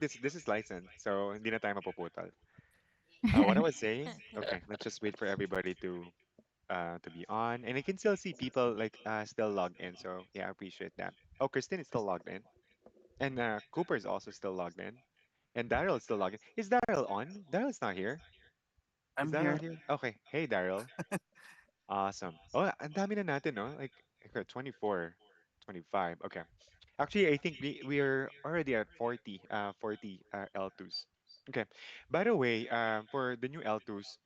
this is licensed, so hindi na tayo mapuputol. What I was saying? Okay, let's just wait for everybody to be on, and I can still see people like still logged in. So yeah, I appreciate that. Oh, Christine is still logged in, and Cooper is also still logged in, and Daryl is still logged in. Is Daryl on? Daryl's not here. Is I'm Daryl here. here? Okay. Hey, Daryl. Awesome. Oh, ang dami na natin, no? Like okay, 24, 25. Okay. Actually, I think we're already at 40, 40 L2s. Okay. By the way, for the new L2s,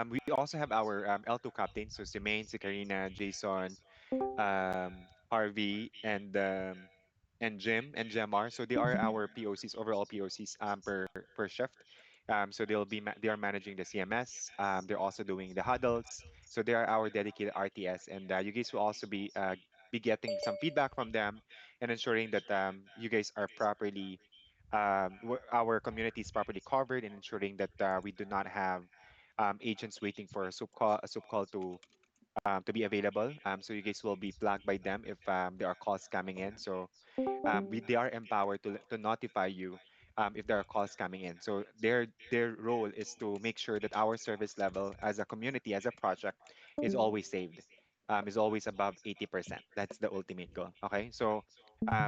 we also have our L2 captains. So si Maine, si Karina, Jason, Harvey, and Jim and Gemar. So they are our POCs, overall POCs per shift. So they are managing the CMS. They're also doing the huddles. So they are our dedicated RTS, and you guys will also be getting some feedback from them and ensuring that you guys are properly our community is properly covered and ensuring that we do not have agents waiting for a soup call to be available. So you guys will be flagged by them if there are calls coming in. So they are empowered to notify you if there are calls coming in. So their role is to make sure that our service level as a community, as a project, is always saved. Is always above 80%. That's the ultimate goal. Okay, so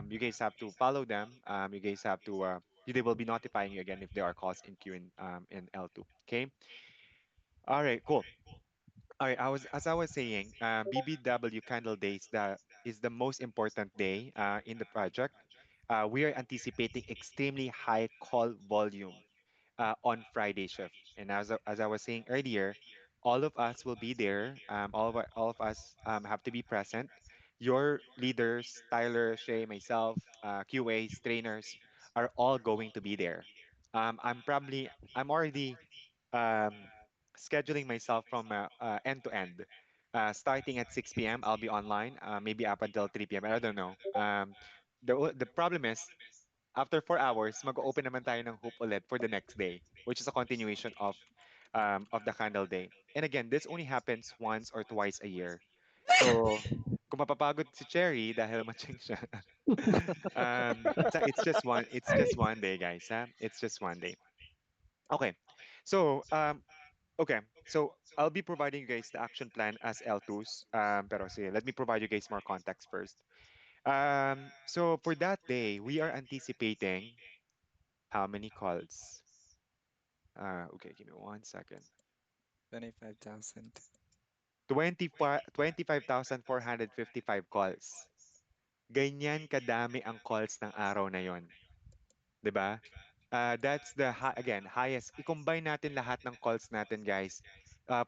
you guys have to follow them. You guys have to. They will be notifying you again if there are calls in queue in L2. Okay. All right. Cool. All right, as I was saying, BBW Candle Days that is the most important day in the project. We are anticipating extremely high call volume on Friday shift. And as I was saying earlier, all of us will be there. All of us have to be present. Your leaders, Tyler, Shay, myself, QAs, trainers, are all going to be there. I'm already um, scheduling myself from end to end. Starting at 6 p.m., I'll be online, maybe up until 3 p.m. I don't know. The problem is, after 4 hours, mag-open naman tayo ng hoop ulit for the next day, which is a continuation of the candle day. And again, this only happens once or twice a year. So, kung mapapagod si Cherry dahil matching siya, it's just one day, guys. Ha? It's just one day. Okay. So, okay, so I'll be providing you guys the action plan as L2s. Pero sige, let me provide you guys more context first. So for that day, we are anticipating how many calls? Okay, give me 1 second. 25,000. 25,455 calls. Ganyan kadami ang calls ng araw na yon, 'di ba? That's again highest. I-combine natin lahat ng calls natin, guys.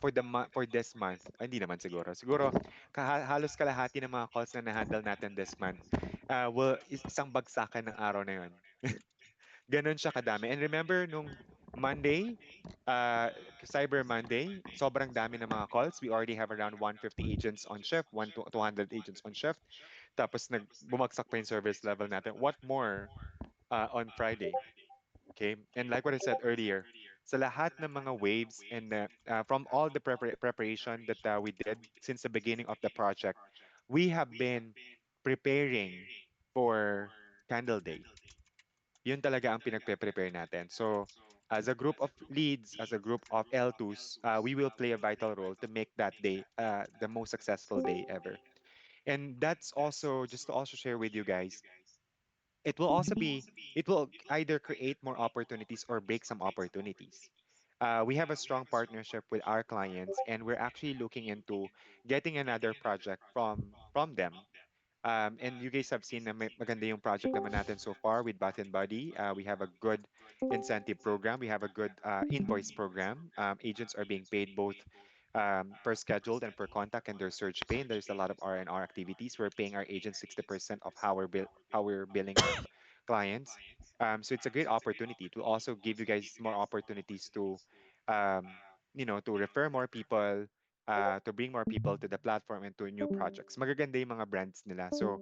For this month, hindi naman siguro. Siguro halos kalahati ng mga calls na na-handle natin this month. Isang bagsakan ng araw na 'yon. Ganon siya kadami. And remember nung Monday, Cyber Monday, sobrang dami ng mga calls. We already have around 150 agents on shift, 200 agents on shift. Tapos bumagsak pa yung service level natin. What more on Friday? Okay. And like what I said earlier, sa lahat ng mga waves and from all the preparation that we did since the beginning of the project, we have been preparing for Candle Day. Yun talaga ang pinagpe-prepare natin. So, as a group of leads, as a group of L2s, we will play a vital role to make that day the most successful day ever. And that's also, just to also share with you guys, it will also be, it will either create more opportunities or break some opportunities. We have a strong partnership with our clients, and we're actually looking into getting another project from them. And you guys have seen na maganda yung project naman natin so far with Bath and Body. We have a good incentive program. We have a good invoice program. Agents are being paid both per scheduled and per contact and their surge pay. And there's a lot of R&R activities. We're paying our agents 60% of how we're billing our clients. So it's a great opportunity. It will also give you guys more opportunities to, um, to refer more people, to bring more people to the platform and to new projects. Magaganda yung mga brands nila. So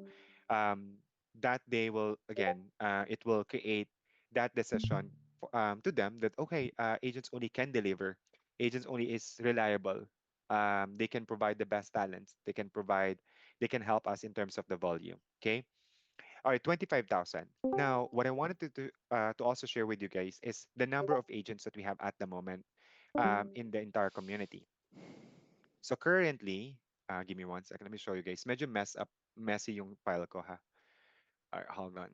that day will, again, it will create that decision to them that, okay, agents only can deliver. Agents only is reliable. They can provide the best talents. They can help us in terms of the volume. Okay. All right, 25,000. Now, what I wanted to also share with you guys is the number of agents that we have at the moment in the entire community. So currently, give me 1 second. Let me show you guys. Medyo messy yung file ko ha. All right, hold on.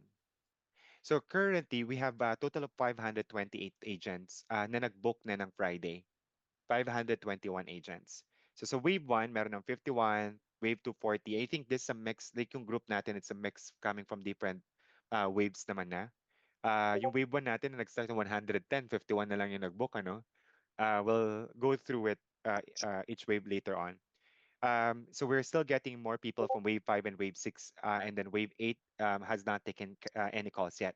So currently, we have a total of 528 agents na nag-book na ng Friday. 521 agents. So sa wave 1, meron ng 51, wave 2, 40. I think this is a mix, like yung group natin, it's a mix coming from different waves naman na. Yung wave 1 natin na nag-start ng 110, 51 na lang yung nag-book, ano? We'll go through it each wave later on. So we're still getting more people from wave 5 and wave 6, and then wave 8 has not taken any calls yet.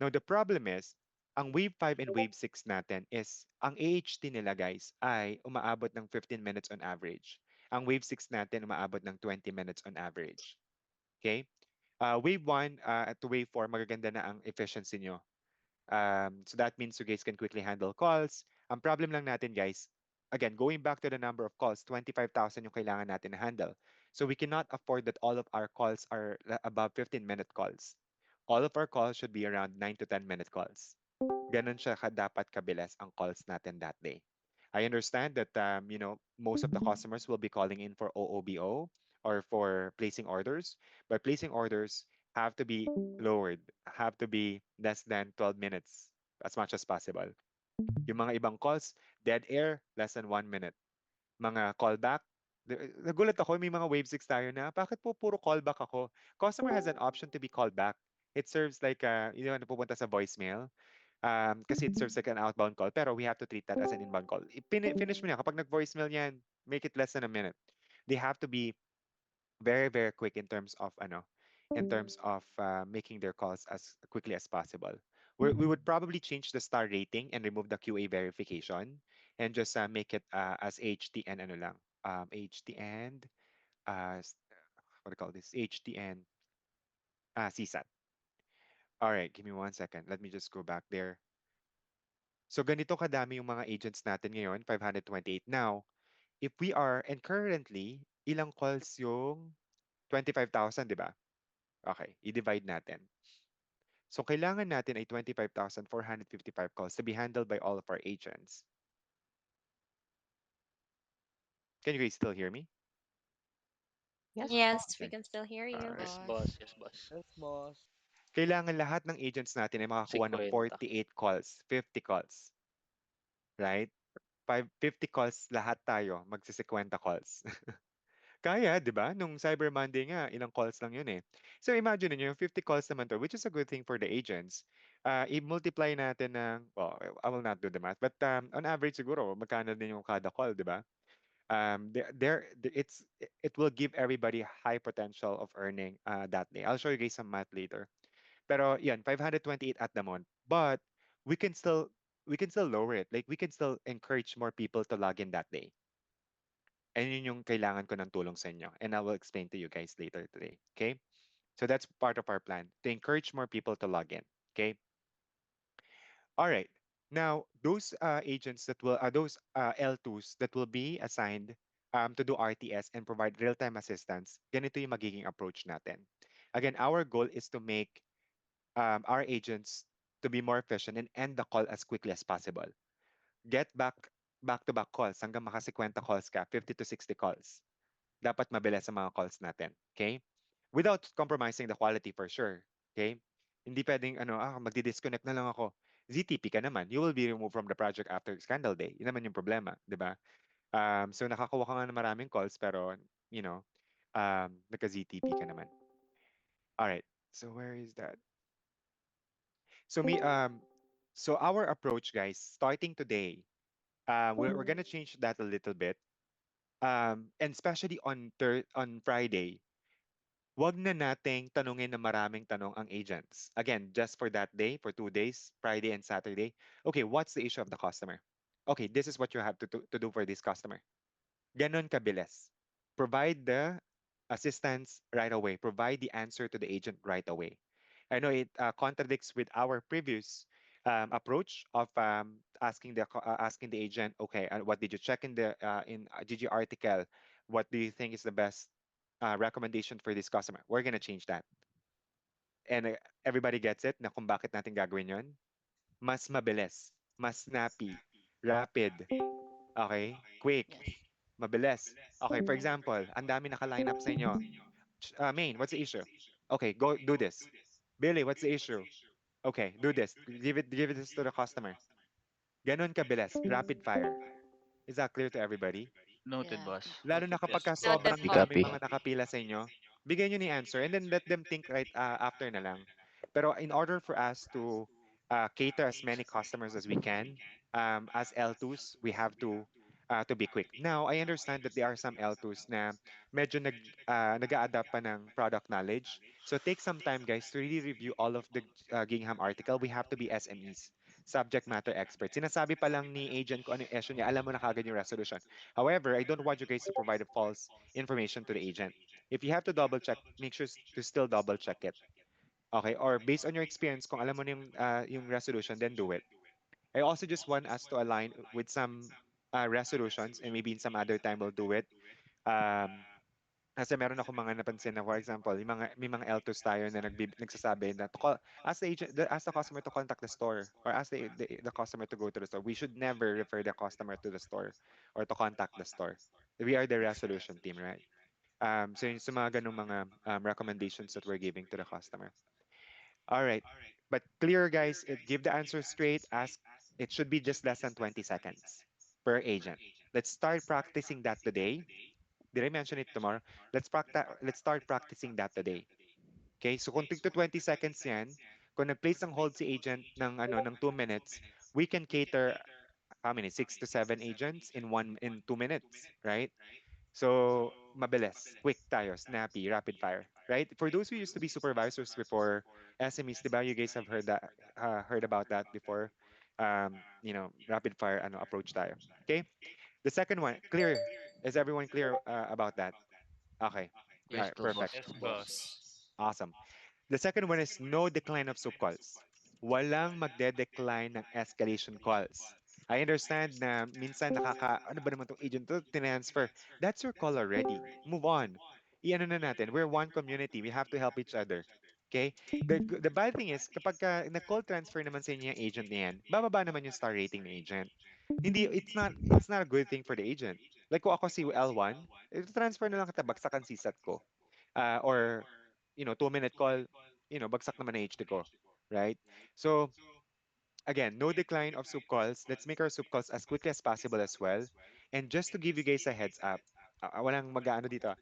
Now, the problem is, ang wave 5 and wave 6 natin is, ang AHT nila guys ay umaabot ng 15 minutes on average. Ang wave 6 natin umaabot ng 20 minutes on average. Okay? Wave 1 to wave 4, magaganda na ang efficiency nyo. So that means you guys can quickly handle calls. Ang problem lang natin guys, again, going back to the number of calls, 25,000 yung kailangan natin na handle. So we cannot afford that all of our calls are above 15-minute calls. All of our calls should be around 9 to 10-minute calls. Ganun siya dapat kabilis ang calls natin that day. I understand that most of the customers will be calling in for OOBO or for placing orders, but placing orders have to be lowered, have to be less than 12 minutes as much as possible. Yung mga ibang calls, dead air, less than 1 minute. Mga callback, nagulat ako, may mga wave 6 tayo na, bakit po puro callback ako? Customer has an option to be called back. It serves like, napupunta sa voicemail. Kasi it serves like an outbound call, pero we have to treat that as an inbound call. Finish mo na. Kapag nag-voicemail yan, make it less than a minute. They have to be very, very quick in terms of making their calls as quickly as possible. We would probably change the star rating and remove the QA verification and just make it as HT and ano lang, HT and what do you call this? HT and CSAT. All right, give me 1 second. Let me just go back there. So ganito kadami yung mga agents natin ngayon, 528. Now, if we are, and currently, ilang calls yung 25,000, di ba? Okay, i-divide natin. So kailangan natin ay 25,455 calls to be handled by all of our agents. Can you guys still hear me? Yes, Yes, we Okay. can still hear All you. right. Yes, boss. boss. Yes, boss. Yes, boss. Kailangan lahat ng agents natin ay makakuha ng 50. 48 calls, 50 calls, right? 50 calls lahat tayo, magsi-50 calls. Kaya, di ba? Nung Cyber Monday nga, ilang calls lang yun eh. So imagine niyo yung 50 calls naman to, which is a good thing for the agents. I-multiply natin ng, well, I will not do the math, but on average siguro, magkano din yung kada call, di ba? It will give everybody high potential of earning that day. I'll show you guys some math later. Pero yan, 528 at the moment. But we can still we can still lower it. Like we can still encourage more people to log in that day. And yun yung kailangan ko ng tulong sa inyo. And I will explain to you guys later today. Okay? So that's part of our plan to encourage more people to log in. Okay? All right. Now, those agents that will, those L2s that will be assigned to do RTS and provide real-time assistance, ganito yung magiging approach natin. Again, our goal is to make our agents to be more efficient and end the call as quickly as possible. Get back-to-back calls hanggang maka 50 calls ka, 50 to 60 calls. Dapat mabilis ang mga calls natin. Okay? Without compromising the quality for sure. Okay? Hindi pwedeng magdi-disconnect na lang ako. ZTP ka naman. You will be removed from the project after Scandal Day. Yun naman yung problema, di ba? So nakakuha ka nga ng maraming calls pero, nagka-ZTP ka naman. All right. So where is that? So so our approach, guys, starting today, we're gonna change that a little bit. And especially on Friday, wag na nating tanungin na maraming tanong ang agents. Again, just for that day, for 2 days, Friday and Saturday. Okay, what's the issue of the customer? Okay, this is what you have to do for this customer. Ganon kabilis. Provide the assistance right away. Provide the answer to the agent right away. I know it contradicts with our previous approach of asking the agent, okay, what did you check in the GG article? What do you think is the best recommendation for this customer? We're gonna change that. And everybody gets it na kung bakit natin gagawin yon. Mas mabilis, mas snappy, rapid, okay? Quick, Yes. mabilis. Okay, for example, ang dami naka-line up sa inyo. Main, what's the issue? Okay, go do this. Billy, what's the issue? Okay, do this. Give it this to the customer. Ganon kabilis, rapid fire. Is that clear to everybody? Noted, Yeah. boss. Lalo na kapag ka Noted sobrang po. daming Copy. mga nakapila sa inyo, bigyan nyo ni answer and then let them think right after na lang. Pero in order for us to cater as many customers as we can, as L2s, we have to be quick. Now, I understand that there are some L2s na medyo nag-a-adapt pa ng product knowledge. So take some time, guys, to really review all of the Gingham article. We have to be SMEs, subject matter experts. Sinasabi pa lang ni agent ko ano yung issue niya, alam mo na kagad yung resolution. However, I don't want you guys to provide a false information to the agent. If you have to double check, make sure to still double check it. Okay? Or based on your experience, kung alam mo na yung resolution, then do it. I also just want us to align with some resolutions and maybe in some other time we'll do it. Um, Kasi meron ako mga napansin na, for example, may mga L2s tayo na nagsasabi na ask ask the customer to contact the store or ask the customer to go to the store. We should never refer the customer to the store or to contact the store. We are the resolution team, right? So yung sa mga ganung mga recommendations that we're giving to the customer. All right. But clear, guys, give the answer straight. Ask. It should be just less than 20 seconds per agent. Let's start practicing that today. Did I mention it tomorrow? Let's start practicing that today. Okay? So kung tig to 20 seconds 'yan, kung nag-place ng hold si agent ng 2 minutes, we can cater how many? 6 to 7 agents in 2 minutes, right? So mabilis, quick tayo, snappy, rapid fire, right? For those who used to be supervisors before SMEs, 'di ba? You guys have heard about that before. Rapid fire approach tayo. Okay? The second one, clear. Is everyone clear about that? Okay. All right, Crystal, perfect. boss. Yes, boss. Awesome. The second one is no decline of soup calls. Walang magde-decline ng escalation calls. I understand na minsan ano ba naman tong agent to, transfer. That's your call already. Move on. Iano na natin. We're one community. We have to help each other. Okay? The bad thing is, kapag nag-call transfer naman sa inyo yung agent na yan, bababa naman yung star rating ng agent. Hindi, it's not a good thing for the agent. Like kung ako si L1, transfer na lang kita, bagsakan CSAT ko. Or 2-minute call, bagsak naman na HD ko. Right? So, again, no decline of soup calls. Let's make our soup calls as quickly as possible as well. And just to give you guys a heads up, walang mag-ano dito.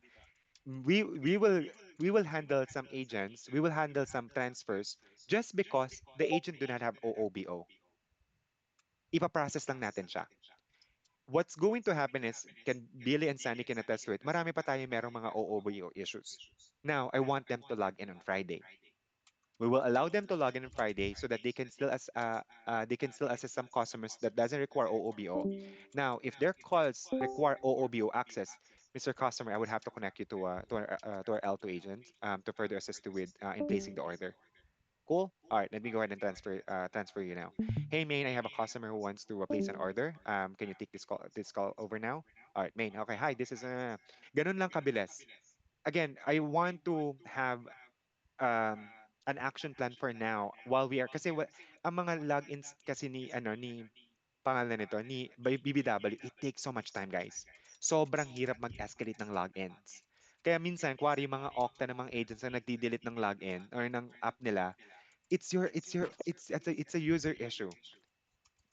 We will handle some agents, we will handle some transfers just because the agent do not have OOBO. Ipaprocess lang natin siya. What's going to happen is, Billy and Sandy can attest to it, marami pa tayo merong mga OOBO issues. Now, I want them to log in on Friday. We will allow them to log in on Friday so that they can still assist some customers that doesn't require OOBO. Now, if their calls require OOBO access, Mr. Customer, I would have to connect you to our L2 agent to further assist you with in placing the order. Cool. All right, let me go ahead and transfer you now. Hey, Main, I have a customer who wants to place an order. Can you take this call over now? All right, Main. Okay, hi. This is ganun lang kabilis. Again, I want to have an action plan for now while we are kasi ang mga logins kasi ni pangalan nito ni BBW, it takes so much time, guys. Sobrang hirap mag-escalate ng logins. Kaya minsan, kuwari yung mga Okta ng mga agents na nagdi-delete ng login or ng app nila, it's a user issue.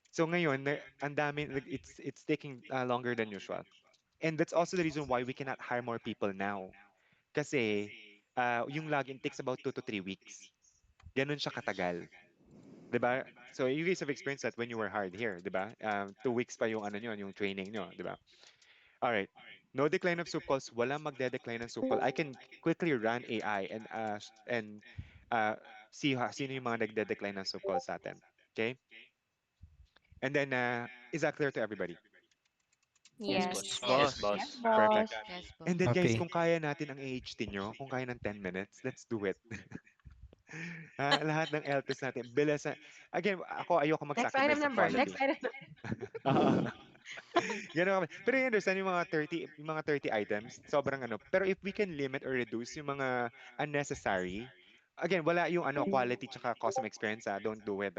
So ngayon, ang dami, it's taking longer than usual. And that's also the reason why we cannot hire more people now. Kasi yung login takes about 2 to 3 weeks. Ganun siya katagal. 'Di ba? So you guys have experienced that when you were hired here, 'di ba? 2 weeks pa yung ano nyo, yung training nyo, 'di ba? All right. No decline of soup calls. Walang magde-decline ng soup call. I can quickly run AI and uh, see sino yung mga nagde-decline ng soup calls sa atin. Okay? And then, is that clear to everybody? Yes, Yes, boss. boss. Yes, Yes. Yes, boss. boss. Got it. Yes, And boss. then guys, Okay. kung kaya natin ang AHT nyo, kung kaya ng 10 minutes, let's do it. Lahat ng LTs natin. Bilis again, ako ayoko Next item mag-sacrifice sa number. Next quality. item. Ganun kami. Pero you understand yung mga 30 items, sobrang ano. Pero if we can limit or reduce yung mga unnecessary, again, wala yung quality tsaka customer experience, don't do it,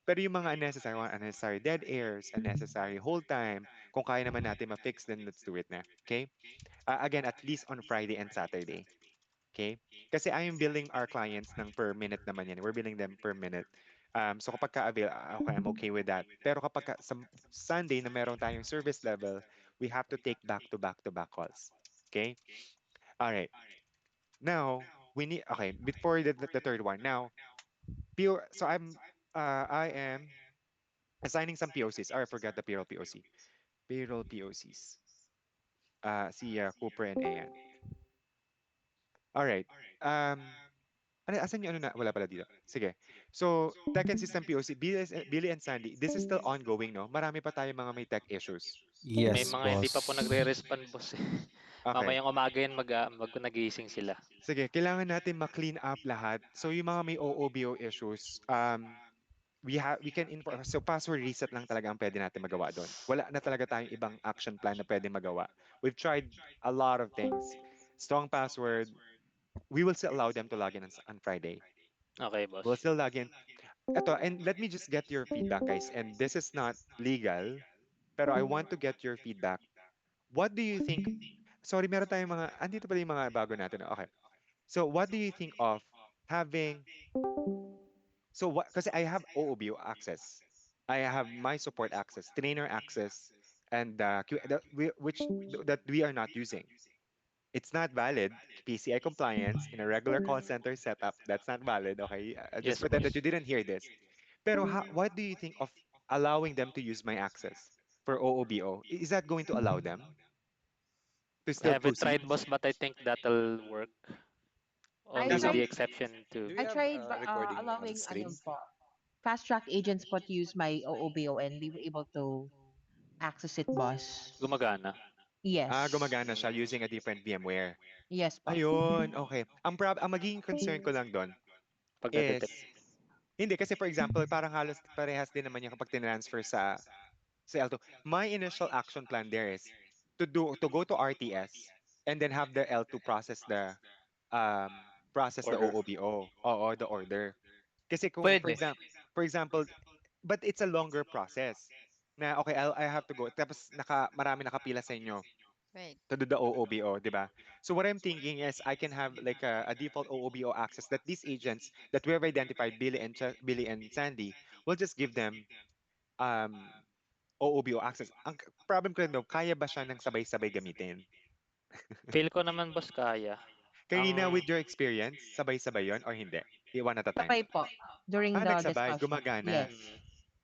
Pero yung mga unnecessary dead airs, unnecessary hold time, kung kaya naman natin ma-fix, then let's do it na. Okay? Again, at least on Friday and Saturday. Okay? Kasi I am billing our clients ng per minute naman yan. We're billing them per minute. So kapag ka-avail, okay, I'm okay with that. Pero kapag sa Sunday na meron tayong service level, we have to take back-to-back-to-back calls. Okay? All right. Now, we need, okay, before the third one. Now, pure, so I am assigning some POCs. Oh, I forgot the payroll POC. Payroll POCs. Si Cooper and Ayan. All right. Asan yung ano na? Wala pala dito. Sige. So, tech and system POC, Billy and Sandy, this is still ongoing, no? Marami pa tayong mga may tech issues. May Yes, mga hindi pa po boss. nagre-respond, boss, eh. Okay. Mamayang umaga yan nagising sila. Sige, kailangan natin ma-clean up lahat. So, yung mga may OOBO issues, we can inform. So, password reset lang talaga ang pwede natin magawa doon. Wala na talaga tayong ibang action plan na pwede magawa. We've tried a lot of things. Strong password, we will still allow them to log in on Friday. Okay, boss. We'll still log in. Eto, and let me just get your feedback, guys. And this is not legal, pero I want to get your feedback. What do you think? Sorry, meron tayong andito pala yung mga bago natin. Okay. So, what do you think of having, so what, kasi I have OOBO access. I have my support access, trainer access, and that we are not using. It's not valid. PCI compliance in a regular call center setup, that's not valid. Okay, just Yes, pretend that boss. you didn't hear this. Pero what do you think of allowing them to use my access for OOBO? Is that going to allow them to I still haven't proceed? tried, boss, but I think that'll work. I Only As with of the tried exception Do to we I have tried recording on the allowing screen? po, fast track agents po to use my OOBO and we were able to access it, boss. gumagana. Yes. gumagana siya using a different VMware. Yes po. Ayun, okay. Ang magiging concern ko lang doon Pagka-detect. is, hindi kasi for example, parang halos parehas din naman yung kapag tinransfer sa L2. My initial action plan there is to go to RTS and then have the L2 process the Order. OOBO. Oo, the order. Kasi kung Pwede. for example, but it's a longer process. Na okay, I have to go. Tapos marami nakapila sa inyo Right. to do the OOBO, di ba? So what I'm thinking is I can have like a default OOBO access that these agents that we have identified, Billy and Sandy, will just give them um OOBO access. Ang problem ko lang daw, kaya ba siya ng sabay-sabay gamitin? Feel ko naman, boss, kaya. Karina, Ang with your experience, sabay-sabay yon or hindi? One at a time. Sabay po during the Nagsabay, discussion. gumagana. Yes.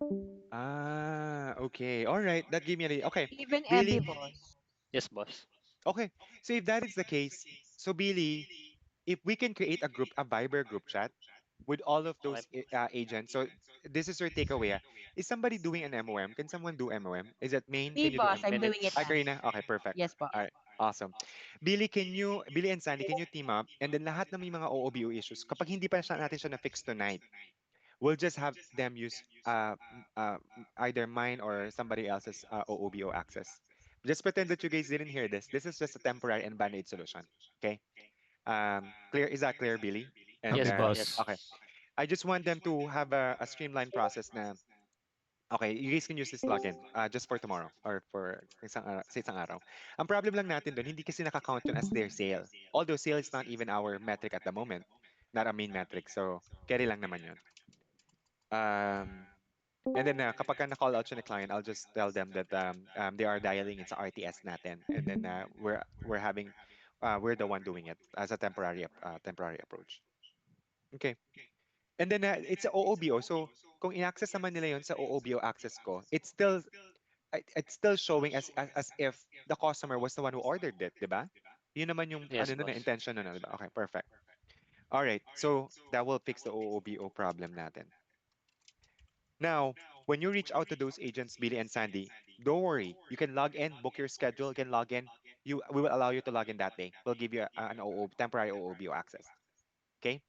mm, Okay. All right. That gave me an idea. Okay. Even Billy, Abby, boss. yes, boss. okay. So if that is the case, so Billy, if we can create a Viber group chat with all of Okay. those agents. So this is your takeaway. Is somebody doing an MOM? Can someone do MOM? Is it main? Me, Can you do boss. MOM? I'm doing it Minutes. now. Karina? Okay, perfect. Yes po. All right. Awesome. Billy and Sandy, can you team up? And then lahat ng may mga OOBO issues, kapag hindi pa natin siya na-fix tonight, we'll just have them use either mine or somebody else's OOBO access. Just pretend that you guys didn't hear this. This is just a temporary and band-aid solution. Okay? Clear? Is that clear, Billy? And Yes Okay, po, boss. yes. okay. I just want them to have a streamlined process na, okay, you guys can use this login just for tomorrow or for sa isang araw. Ang problem lang natin doon, hindi kasi nakakount yun as their sale. Although sale is not even our metric at the moment, not a main metric. So, carry lang naman yun. And then kapag ka na-call out siya ni client, I'll just tell them that they are dialing into RTS natin. And then we're the one doing it as a temporary approach. Okay. And then it's a OOBO. So kung in-access naman nila yun sa OOBO access ko, it's still showing as if the customer was the one who ordered it, di ba? Yun naman yung Yes, nun, boss. intention nun, di ba? Okay, perfect. All right. So that will fix the OOBO problem natin. Now, when you reach out to those agents, Billy and Sandy, don't worry. You can log in, book your schedule, you can log in. We will allow you to log in that day. We'll give you an temporary OOBO access. Okay?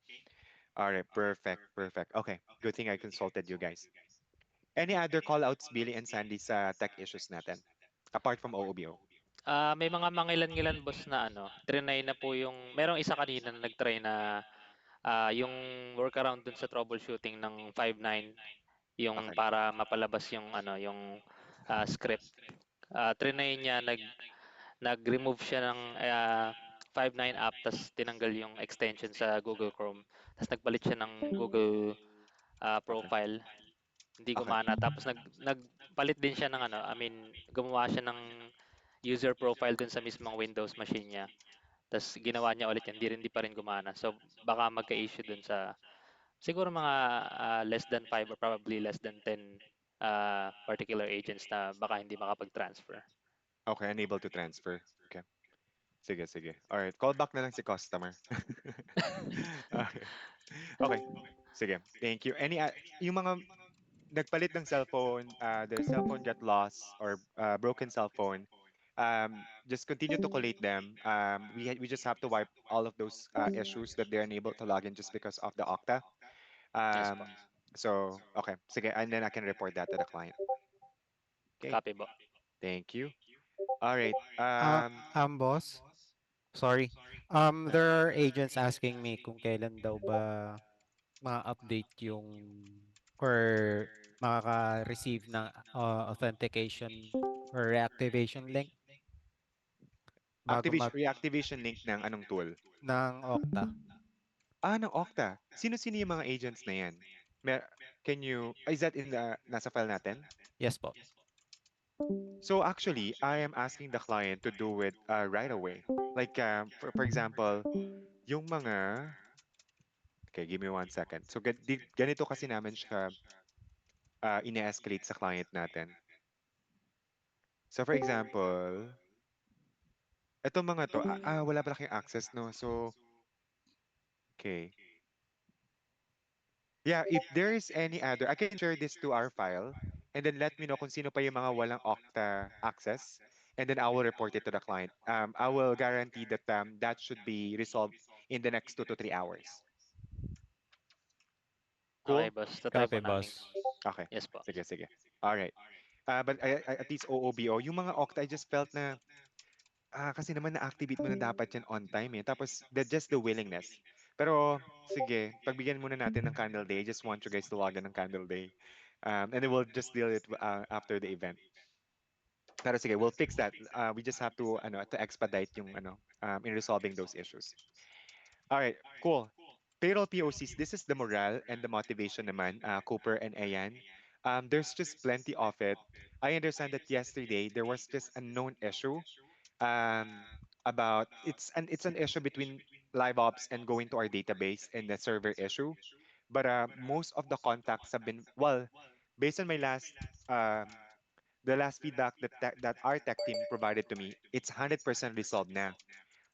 All right, perfect, perfect. Okay, good thing I consulted you guys. Any other call outs, Billy and Sandy, sa tech issues natin? Apart from OOBO. May mga mangilan-ngilan, boss, na trinay na po yung merong isa kanina na nagtry na Yung workaround dun sa troubleshooting ng 5.9, yung Okay. para mapalabas yung ano, yung script. Trinay niya, nag-remove siya ng 5.9 app, tas tinanggal yung extension sa Google Chrome. Tas nagpalit siya ng Google Okay. profile, hindi Okay. gumana. Tapos nagpalit din siya ng ano, I mean, gumawa siya ng user profile dun sa mismong Windows machine niya. Tas ginawa niya ulit yan, di pa rin gumana. So baka magka-issue dun sa siguro mga less than 5 or probably less than 10 particular agents na baka hindi makapag-transfer. Okay, unable to transfer. Okay. Sige, sige. Alright, call back na lang si customer. Okay. Okay. Sige. Thank you. Yung mga nagpalit ng cellphone, their cell phone got lost or broken cell phone, just continue to collate them. We just have to wipe all of those issues that they're unable to log in just because of the Okta. Yes po. So, okay. Sige, and then I can report that to the client. Okay. Copy po. Thank you. All right. Boss, sorry. There are agents asking me kung kailan daw ba ma-update yung or makaka-receive ng authentication or reactivation link bago Reactivation link ng anong tool? ng Okta. Ng Okta. Sino-sino yung mga agents na yan? Can you, is that in the, nasa file natin? Yes po. So actually, I am asking the client to do it right away. Like, for example, yung mga, okay, give me 1 second. So ganito kasi namin siya ine-escalate sa client natin. So for example, etong mga to, wala pala kayong access, no? So, okay. Yeah, if there is any other, I can share this to our file and then let me know kung sino pa yung mga walang Okta access and then I will report it to the client. I will guarantee that that should be resolved in the next 2 to 3 hours. Okay, Cool? boss. Tatry po Copy, namin. boss. Okay. Yes po. Sige, sige. All right. But at least OOBO, yung mga Okta, I just felt na kasi naman na-activate mo na dapat yan on time eh. Tapos, just the willingness. Pero, sige, pagbigyan muna natin ng Candle Day. I just want you guys to log in ng Candle Day. And then we'll just deal it after the event. Pero sige, we'll fix that. We just have to, to expedite yung, in resolving those issues. All right, cool. Payroll POCs, this is the morale and the motivation naman, Cooper and Ayan. There's just plenty of it. I understand that yesterday there was just a known issue about it's an issue between live ops and going to our database and the server issue. But most of the contacts have been well, based on my last the last feedback that our tech team provided to me, it's 100% resolved now.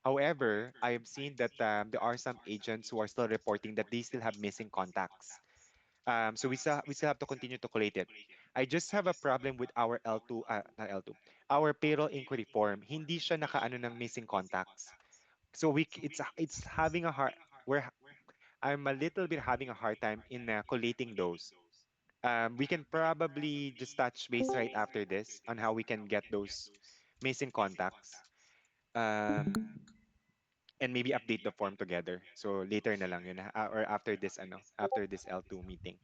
However, I have seen that there are some agents who are still reporting that they still have missing contacts. So we still have to continue to collate it. I just have a problem with our L2, not L2, our payroll inquiry form. Hindi siya nakaano ng missing contacts. So it's having a hard. Where I'm a little bit having a hard time in collating those. We can probably just touch base right after this on how we can get those missing contacts. Um, and maybe update the form together. So later na lang yun, or after this L2 meeting.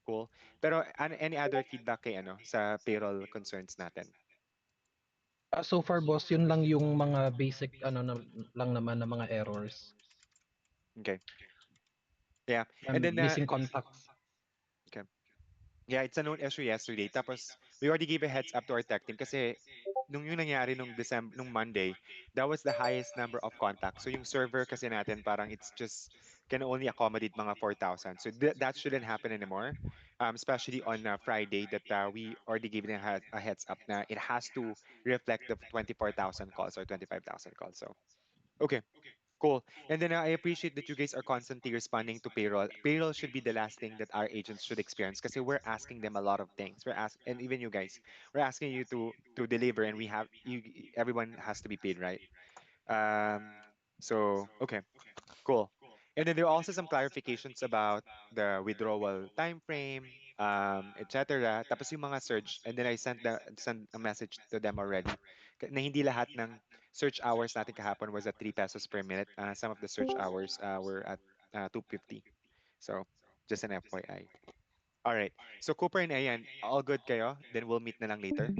Cool. Pero any other feedback kay sa payroll concerns natin? So far boss, yun lang yung mga basic lang naman na mga errors. Okay. Yeah. And then Missing contacts. okay. Yeah, it's a known issue yesterday. Tapos we already gave a heads up to our tech team kasi nung yung nangyari nung Monday, that was the highest number of contacts. So yung server kasi natin parang it's just can only accommodate mga 4,000. So that shouldn't happen anymore. Especially on Friday that we already given a heads up na it has to reflect the 24,000 calls or 25,000 calls. So okay. Cool. And then I appreciate that you guys are constantly responding to payroll. Payroll should be the last thing that our agents should experience because we're asking them a lot of things. And even you guys, we're asking you to deliver, and we have you. Everyone has to be paid, right? So okay. Cool. And then there are also some clarifications about the withdrawal time frame, etc. Tapos yung mga search, and then I sent a message to them already na hindi lahat ng search hours natin kahapon was at 3 pesos per minute. Some of the search hours were at 250. So just an FYI. All right. So Cooper and Ayan, all good kayo? Then we'll meet na lang later.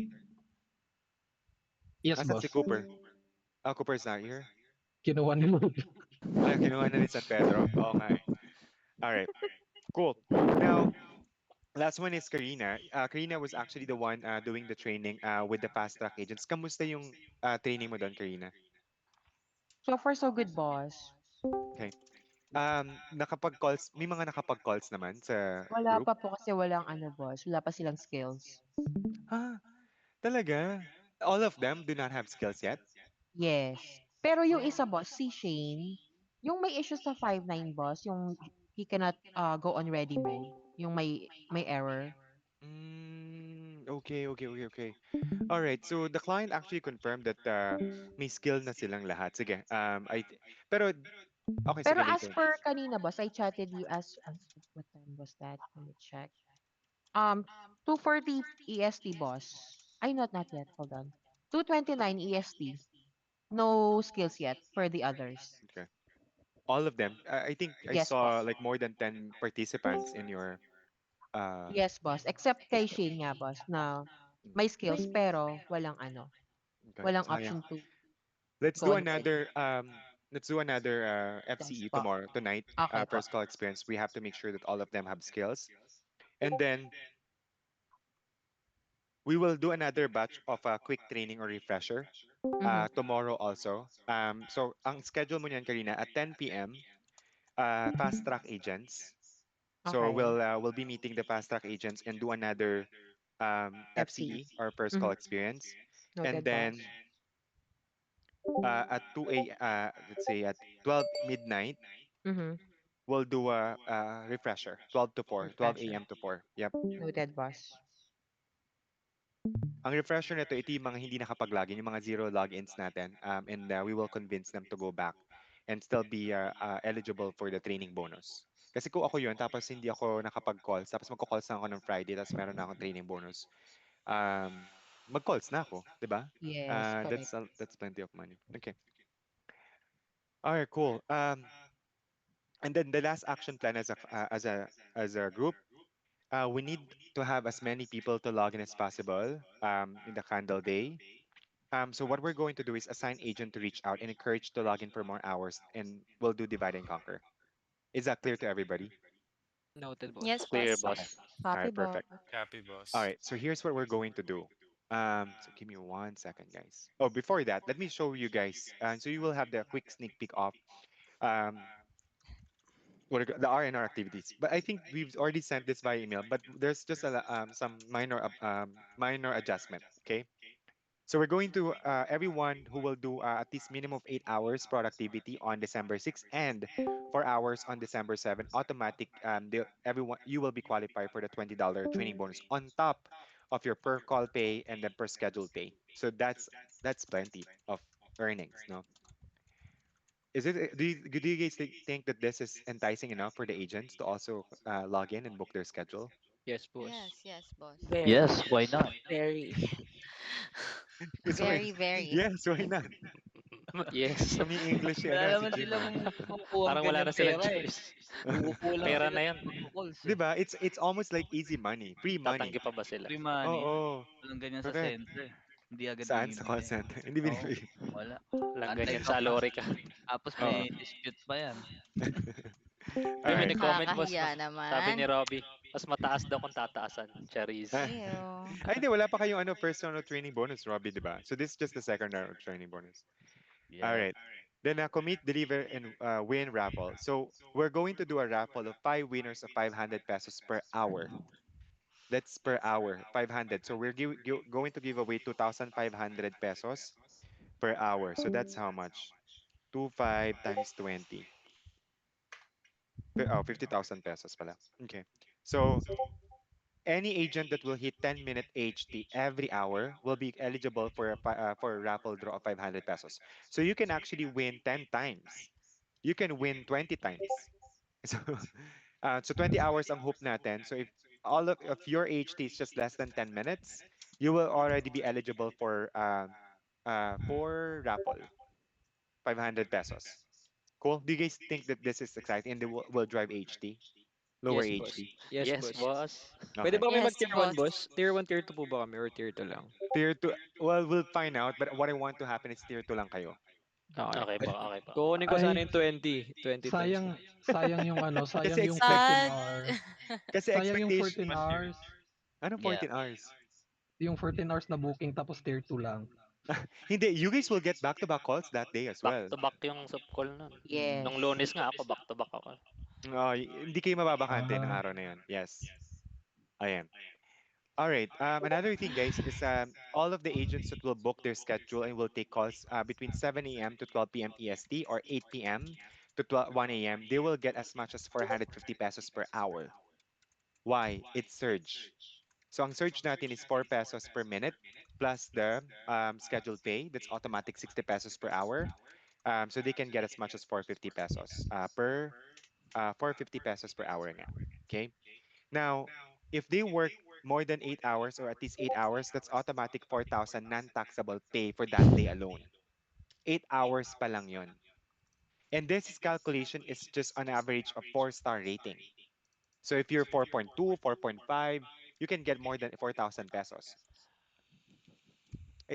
Yes, Asan si boss. Cooper? Ah, Cooper's not here. Kinuha ni Ruby. Ah, kinuha na ni San Pedro. Oo nga eh. All right. Cool. Now, last one is Karina. Karina was actually the one doing the training with the fast track agents. Kamusta yung training mo doon, Karina? So far, so good, boss. Okay. Nakapag-calls, may mga nakapag-calls naman sa Wala group? pa po kasi walang ano, boss. Wala pa silang skills. Ah, talaga? All of them do not have skills yet? Yes. Pero yung isa, boss, si Shane, yung may issue sa 5-9, boss, yung he cannot go on ready mode. Yung may error. Okay, okay, okay, okay. All right. So the client actually confirmed that may skill na silang lahat. Sige. Pero okay, Pero sige as later. per kanina, boss, I chatted you as what time was that? Let me check. 2:40 EST, boss. Ay, not yet. Hold on. 2:29 EST. No skills yet for the others. Okay. All of them. I think I Yes, saw boss. like more than 10 participants in your uh Yes, boss. Except kay system. Shane nga, boss, na Mm, may skills pero walang ano, okay. walang Sayang. option to Let's go do on ready. another Yes, FCE po. tomorrow tonight. Okay po. First call experience. We have to make sure that all of them have skills. And then we will do another batch of a quick training or refresher Mhm. tomorrow also. So ang schedule mo niyan, Karina, at 10 p.m. Fast track agents. So Okay. we'll be meeting the fast track agents and do another FCE. FCE or first call Mhm. experience. And Noted, boss. then at 2 let's say at 12 midnight, Mhm. we'll do a refresher, 12 to 4, 12 Refresher. a.m. to 4. Yep. Noted, boss. Ang refresher nito, ito yung mga hindi nakapag-login, yung mga zero logins natin. And we will convince them to go back and still be eligible for the training bonus. Kasi kung ako yun, tapos hindi ako nakapag-calls, tapos magko-calls na ako ng Friday, tapos meron na akong training bonus, um, mag-calls na ako, di ba? Yes, correct. That's plenty of money. Okay. All right, cool. And then the last action plan as a group, we need to have as many people to log in as possible in the candle day. So what we're going to do is assign agent to reach out and encourage to log in for more hours, and we'll do divide and conquer. Is that clear to everybody? Noted, Yes, boss. Clear, boss. Okay. boss. All Copy, right, boss. perfect. Copy, All boss. right, so here's what we're going to do. So give me 1 second, guys. Oh, before that, let me show you guys. So you will have the quick sneak peek of um, the R&R activities. But I think we've already sent this via email, but there's just some minor adjustment. Okay. So we're going to everyone who will do at least minimum of 8 hours productivity on December 6th and 4 hours on December 7th. Automatic, everyone you will be qualified for the $20 training bonus on top of your per call pay and then per schedule pay. So that's plenty of earnings, no? Is it? Do you guys think that this is enticing enough for the agents to also log in and book their schedule? Yes, boss. Yes, yes, boss. Very, Yes, why not? very. Yes, why? Very, very. Yes, why not? Yes. Umi-English si, Wala ano, si naman Jim, ah. silang makukuhang Parang wala ganyang na silang pera eh. choice. Uupo lang Pera sila na at yan. magko-calls eh. 'Di ba? It's almost like easy money, free money. Tatanggi pa ba sila? Free money. Oo, Walang ganyan sa correct. center. Hindi agad Saan? Sa call binibigay. center. Hindi Oo, binibigay. wala. Walang Antay ganyan ka sa pa. Lorica. Tapos Oo. may dispute pa yan. Uy, may Alright. nag-comment boss, Nakakahiya sabi naman. ni Robby, mas mataas daw kung tataasan. Charis. Ah, Ew. ay, hindi. Wala pa kayong first round of training bonus, Robbie, di ba? So this is just the second round of training bonus. Yeah. Alright. Then commit, deliver, and win raffle. So we're going to do a raffle of 5 winners of 500 pesos per hour. That's per hour, 500. So we're going to give away 2,500 pesos per hour. So that's how much? 25 times 20. Oh, 50,000 pesos pala. Okay. So any agent that will hit 10-minute HT every hour will be eligible for for a raffle draw of 500 pesos. So you can actually win 10 times. You can win 20 times. So, so 20 hours ang hoop natin. So if all of your HT is just less than 10 minutes, you will already be eligible for raffle, 500 pesos. Cool. Do you guys think that this is exciting and they will drive HD? Lower Yes, boss. HD? Yes, Yes, boss. boss. Pwede Okay. ba kami Yes, mag-tier 1, boss. boss? Tier 1, tier 2 po ba kami or tier 2 lang? Tier 2, well, we'll find out. But what I want to happen is tier 2 lang kayo. Okay. Okay po, okay po. Kukunin ko sana Ay, yung 20 times sayang na. sayang yung sayang Kasi yung expect, 14 Sad. hours. kasi Sayang yung expectation. 14 hours. Anong Yeah. 14 hours? Yung 14 hours na booking tapos tier 2 lang. Hindi, you guys will get back-to-back calls that day as Back well. to back yung sub call nun. Yes. Nung Lunes nga ako, back to back ako. Hindi kayo mababakante ng Ah. araw na yun. Yes. Ayan. All right. Another thing, guys, is all of the agents that will book their schedule and will take calls between 7 a.m. to 12 p.m. EST or 8 p.m. to 1 a.m., they will get as much as 450 pesos per hour. Why? It's surge. So ang surge natin is 4 pesos per minute plus the scheduled pay. That's automatic 60 pesos per hour. So they can get as much as 450 pesos 450 pesos per hour nga. Okay. Now, if they work more than 8 hours or at least 8 hours, that's automatic 4,000 non-taxable pay for that day alone. 8 hours pa lang yon. And this calculation is just on average of 4-star rating. So if you're 4.2, 4.5, you can get more than 4,000 pesos.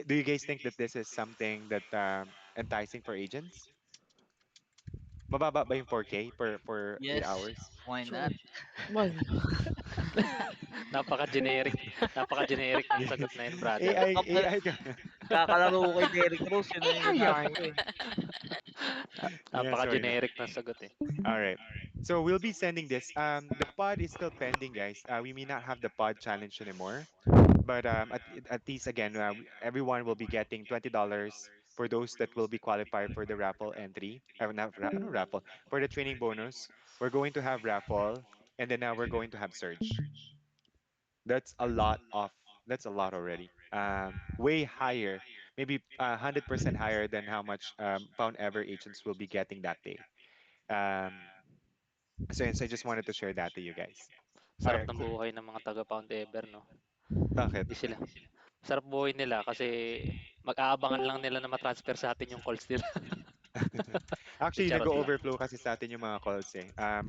Do you guys think that this is something that enticing for agents? Mababa ba yung 4K for 8 Yes. hours? Why Sure. not? Why? Napaka-generic. Napaka-generic ng sagot na yun, brother. AI ka. Kakalaro ko kay Derrick Rose, yun na yung Yarn. ginagawa ko eh. Yeah, sorry na. Napaka-generic ng sagot eh. All right. So we'll be sending this. The pod is still pending, guys. We may not have the pod challenge anymore, but at least again, everyone will be getting $20 for those that will be qualified for the raffle entry. Not ano, raffle for the training bonus. We're going to have raffle, and then now we're going to have surge. That's a lot of. That's a lot already. Way higher, maybe 100% higher than how much pound ever agents will be getting that day. Um, so I just wanted to share that to you guys. All Sarap right, ng cool. buhay ng mga taga-Pound Ever, no? Bakit? Di sila. Sarap buhay nila kasi mag-aabangan lang nila na matransfer sa atin yung calls nila. Di Actually, charot lang. nag-overflow kasi sa atin yung mga calls eh.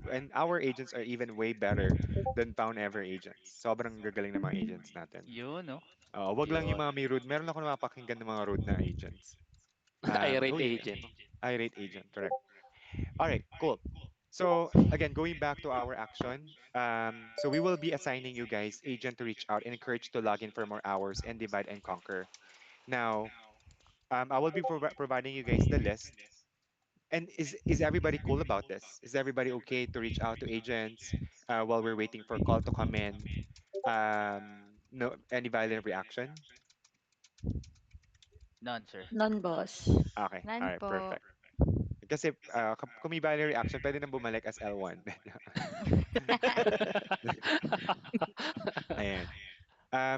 And our agents are even way better than Pound Ever agents. Sobrang gagaling ng mga agents natin. Yun, no? Wag lang yung Yun. mga may rude. Meron ako napakinggan ng mga rude na agents. Irate Yeah. agent. Irate agent, correct. All right, cool. So again, going back to our action, so we will be assigning you guys agent to reach out and encourage to log in for more hours and divide and conquer. Now, I will be providing you guys the list. And is everybody cool about this? Is everybody okay to reach out to agents while we're waiting for call to come in? No, any violent reaction? None, sir. None, boss. Okay, all None right, po. perfect. Kasi kung may violent reaction, pwede nang bumalik as L1. Ayan.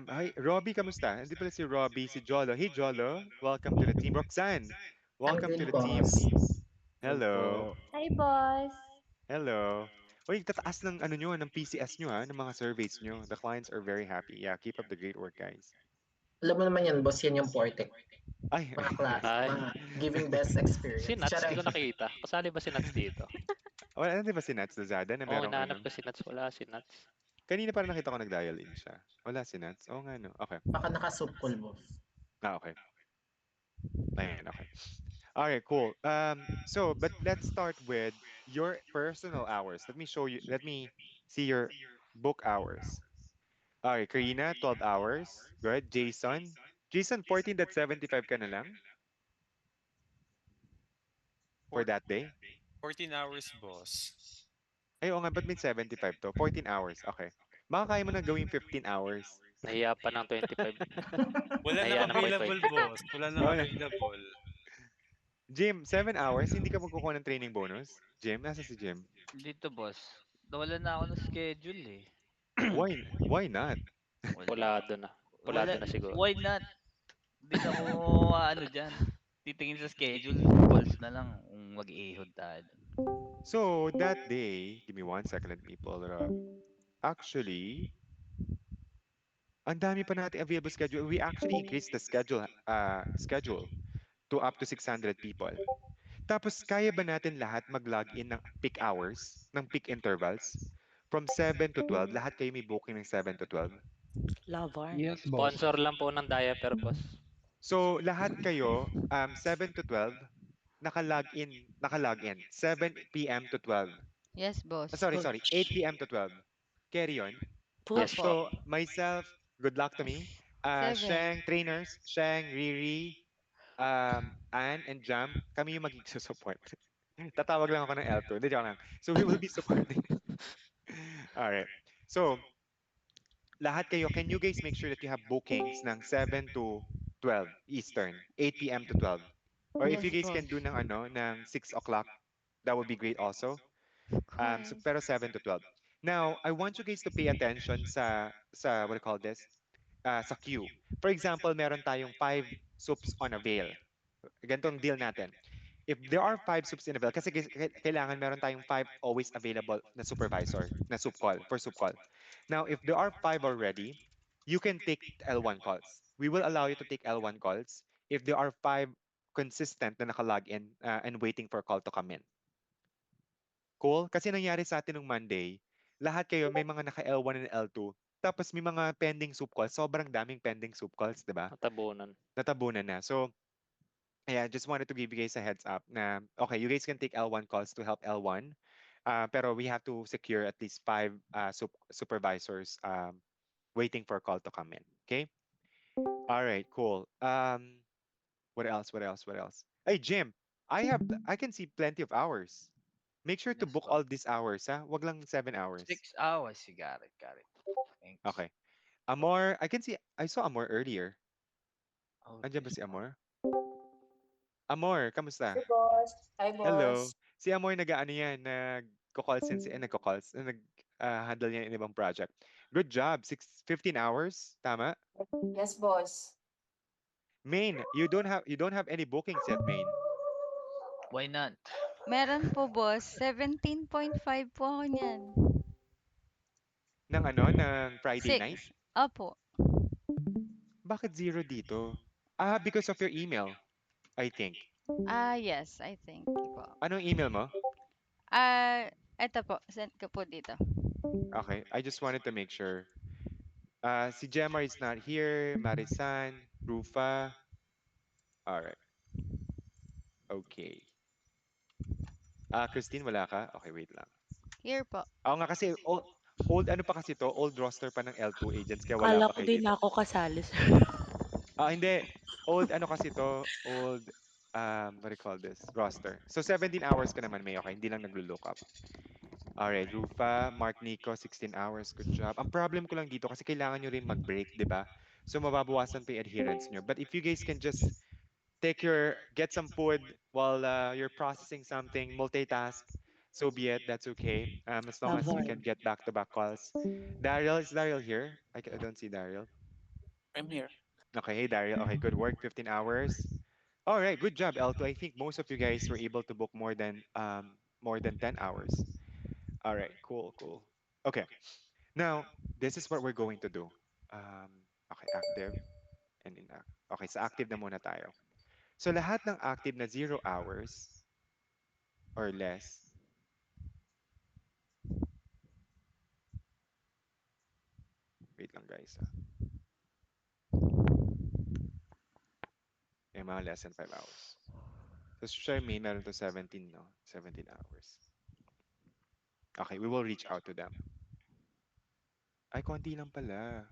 Hi, Robbie, kamusta? Hindi pala si Robbie, si Jolo. Hey, Jolo. Welcome to the team. Roxanne, I'm welcome to good, the team. boss. Hello. Hi, boss. Hello. Uy, tataas ng ano nyo, ng PCS nyo ng mga surveys nyo. The clients are very happy. Yeah, keep up the great work, guys. Alam mo naman yan, boss, yan yung forte ko. Ay, Mga class, Ay. mga giving best experience. Si Nats, Charay. di ko nakita. Kasali ba si Nats dito? wala na di ba si Nats Lazada na Oo, merong hinahanap ano? ko si Nats. Wala si Nats. Kanina parang nakita ko nag-dial in siya. Wala si Nats. Oo nga, no. Okay. Baka nakasoup call, boss. Okay. Ayan, okay. All right, cool. But let's start with your personal hours. Let me show you. Let me see your book hours. All right, Karina, 12 hours. Good. Jason, 14.75 ka na lang for Four- that day. 14 hours, boss. Ay, oo nga, ba't may 75 to? 14 hours. Okay. Baka kaya mo na gawing 15 hours. Nahiya pa ng 25. Wala Nahiya nang ng available, 20. boss. Wala nang Wala. available. Jim, 7 hours, hindi ka magkukuha ng training bonus? Jim, nasa si Jim? Dito, boss. Nawala na ako ng schedule eh. Why not? Pulado na. Pulado na siguro. Why not? Hindi na ako ano dyan. Titingin sa schedule, calls na lang kung mag-iihod tayo. So, that day, give me 1 second, let me pull it up. Actually, ang dami pa nating available schedule. We actually increased the schedule to up to 600 people. Tapos, kaya ba natin lahat mag-login ng peak hours, ng peak intervals? From 7 to 12, lahat kayo may booking ng 7 to 12? Lavarn. Yes, boss. Sponsor lang po ng diaper, boss. So, lahat kayo, 7 to 12, naka-login. 7 p.m. to 12. Yes, boss. Sorry, 8 p.m. to 12. Carry on. Yes po. Opo. So, myself, good luck to me. Seven. Sheng, trainers, Sheng, Riri, Anne, and Jam, kami yung magiging support. Tatawag lang ako ng L2. Hindi, joke lang. So, we will be supporting. Alright. So, lahat kayo, can you guys make sure that you have bookings ng 7 to 12 Eastern, 8 p.m. to 12? Or if you Yes, guys boss. can do ng 6 o'clock, that would be great also. So, pero 7 to 12. Now, I want you guys to pay attention sa what do you call this? Sa queue. For example, meron tayong 5 soups on a veil. Ganitong deal natin. If there are 5 soups in a veil, kasi kailangan meron tayong 5 always available na supervisor, na soup call, for soup call. Now, if there are 5 already, you can take L1 calls. We will allow you to take L1 calls if there are 5 consistent na nakalog in and waiting for a call to come in. Cool? Kasi nangyari sa atin nung Monday, lahat kayo may mga naka L1 and L2, tapos may mga pending soup calls. Sobrang daming pending soup calls, di ba? Natabunan. Natabunan na. So, yeah, just wanted to give you guys a heads up na, okay, you guys can take L1 calls to help L1, pero we have to secure at least 5 supervisors waiting for a call to come in. Okay? All right, cool. What else? Hey, Jim, I can see plenty of hours. Make sure to Yes book po. all these hours, ha? Wag lang 7 hours. 6 hours. You got it. Thanks. Okay. Amor, I saw Amor earlier. Oh, Andiyan ba si Amor? Amor, kamusta? Hi, boss. Hi, Hello. boss. Si Amor nag-ano yan, handle niya ng ibang project. Good job. 15 hours, tama? Yes, boss. Main, you don't have any bookings yet, Main. Why not? Meron po, boss. 17.5 po ako niyan. Ng Friday night? 6. Opo. Bakit 0 dito? Because of your email, I think. Yes, I think po. Anong email mo? Eto po. Send ko po dito. Okay, I just wanted to make sure. Si Gemma is not here. Marisan, Rufa. Alright. Okay. Christine, wala ka? Okay, wait lang. Here po. Oo nga kasi, old ano pa kasi to, old roster pa ng L2 agents, kaya wala Kala pa ko kayo din dito. ako kasali, sir. Hindi. Old ano kasi to, old, what do you call this? Roster. So 17 hours ka naman, may okay, hindi lang naglo-look up. Alright, Rufa, Mark Nico, 16 hours, good job. Ang problem ko lang dito kasi kailangan nyo rin mag-break, di ba? So mababawasan pa yung adherence nyo. But if you guys can just get some food while you're processing something, multitask, so be it, that's okay. As long as we can Lavarn. get back-to-back calls. Is Daryl here? I don't see Daryl. I'm here. Okay, hey Daryl. Okay, good work, 15 hours. All right, good job, L2. I think most of you guys were able to book more than 10 hours. All right, cool. Okay, now this is what we're going to do. Okay, active and inactive. Okay, sa active na muna tayo. So lahat ng active na 0 hours or less, wait lang guys. Yung mga less than 5 hours. So Charmaine, meron to 17, no? 17 hours. Okay, we will reach out to them. Ay, konti lang pala.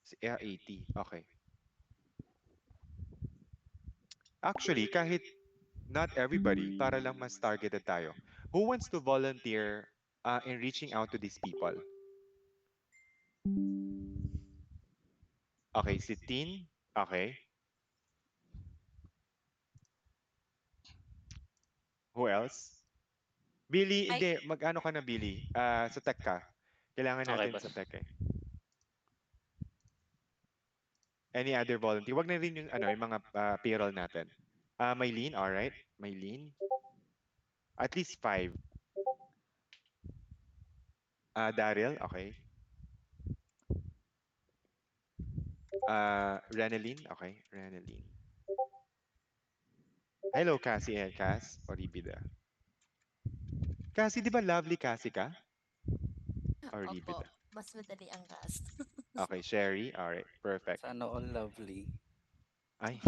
Si 80. Okay. Actually, kahit not everybody, para lang mas targeted tayo. Who wants to volunteer in reaching out to these people? Okay, si Tin. Okay. Who else? Billy, hindi. Mag-ano ka na, Billy? Sa tech ka. Kailangan Okay, natin boss. sa tech eh. Any other volunteer? Wag na rin yung, yung mga payroll natin. Maylene, alright. Maylene. At least 5. Daryl, okay. Reneline, okay. Reneline. Hello, Cassie and Cass. Oribida. Cassie, di ba lovely Cassie ka? Opo, Oribida. mas madali ang cast. Okay, Sherry. All right, perfect. Sana all lovely. Ay,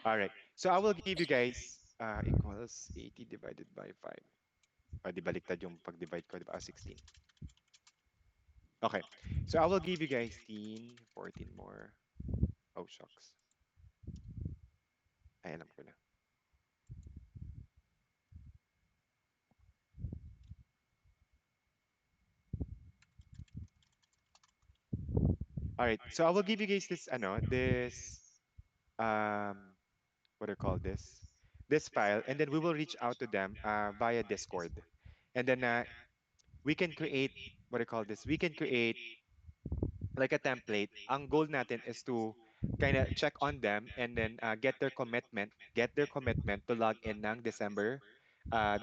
all right. So I will give you guys equals 80 divided by 5. Di baliktad yung pag-divide ko, di ba? 16. Okay. So I will give you guys 14 more. Oh, shucks. Ay, alam ko na. All right. So I will give you guys this, what do you call this? This file, and then we will reach out to them via Discord. And then we can create, what do you call this? We can create like a template. Ang goal natin is to kind of check on them and then get their commitment to log in ng December 6.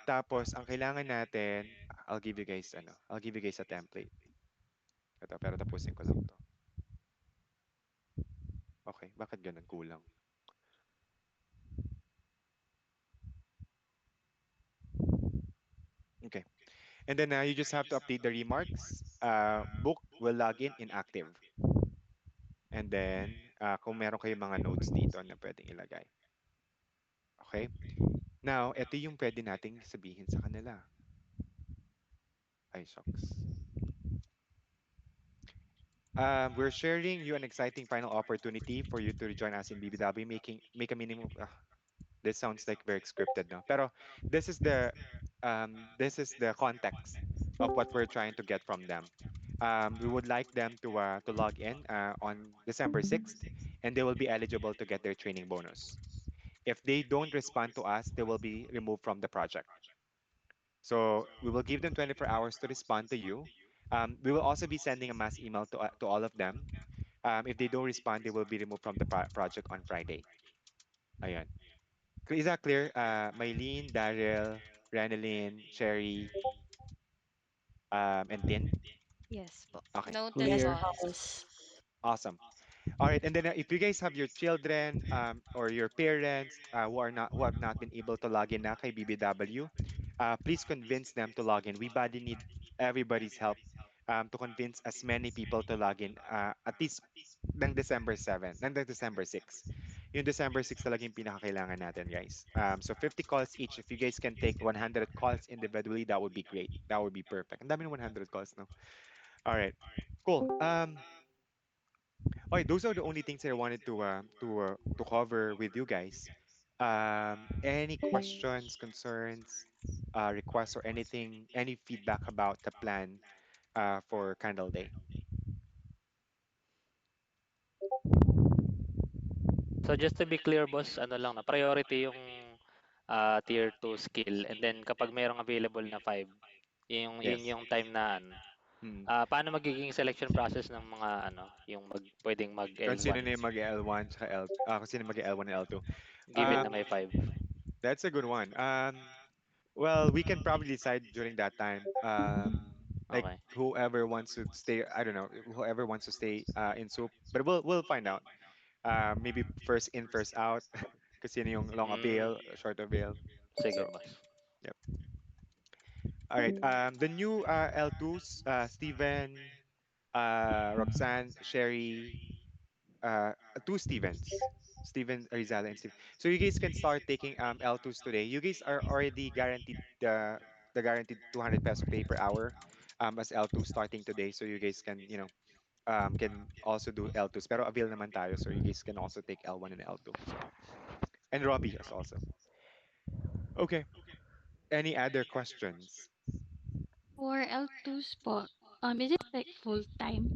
Tapos ang kailangan natin, I'll give you guys a template. Ito, pero tapusin ko lang to. Okay, bakit ganun kulang? Okay. And then you just have to update the remarks. Book will log in inactive. And then, kung meron kayong mga notes dito na pwedeng ilagay. Okay? Now, ito yung pwede nating sabihin sa kanila. Ay, shucks. We're sharing you an exciting final opportunity for you to join us in BBW, make a minimum. This sounds like very scripted, no? Pero this is the context of what we're trying to get from them. We would like them to log in on December 6th, and they will be eligible to get their training bonus. If they don't respond to us, they will be removed from the project. So we will give them 24 hours to respond to you. We will also be sending a mass email to all of them. If they don't respond, they will be removed from the project on Friday. Ayan. Is that clear? Mylene, Daryl, Renalyn, Sherry, and Tin? Yes po. Okay. Noted, Yes, Clear. boss. boss. Awesome. All right, and then if you guys have your children or your parents who have not been able to log in na kay BBW, please convince them to log in. We badly need everybody's help to convince as many people to log in at least ng December 6. Yung December 6 talaga yung pinakakailangan natin, guys. So 50 calls each. If you guys can take 100 calls individually, that would be great. That would be perfect. Ang dami ng 100 calls, no? All right. Cool. Okay, those are the only things that I wanted to cover with you guys. Any questions, concerns, requests, or anything, any feedback about the plan for Candle Day? So just to be clear, boss, ano lang na, priority yung tier 2 skill, and then kapag mayroong available na 5, yun Yes. yung time na ano. Paano magiging selection process ng mga yung pwedeng mag Kung sino na L1 yung mag-L1 tsaka kung sino mag-L1 and L2. given na may 5? That's a good one. Well, we can probably decide during that time. Like Okay. whoever wants to stay, I don't know, whoever wants to stay in soup, but we'll find out. Maybe first in, first out. Kasi yun yung long avail, short avail. Sige, So, boss. yep. All right. The new L2s, Steven, Roxanne, Sherry, two Stevens, Steven Rizal and Steve. So you guys can start taking L2s today. You guys are already guaranteed the guaranteed 200 peso pay per hour as L2 starting today. So you guys can also do L2s. Pero avail naman tayo. So you guys can also take L1 and L2. And Robbie is also. Okay. Any other questions? For L2s po, is it like full time?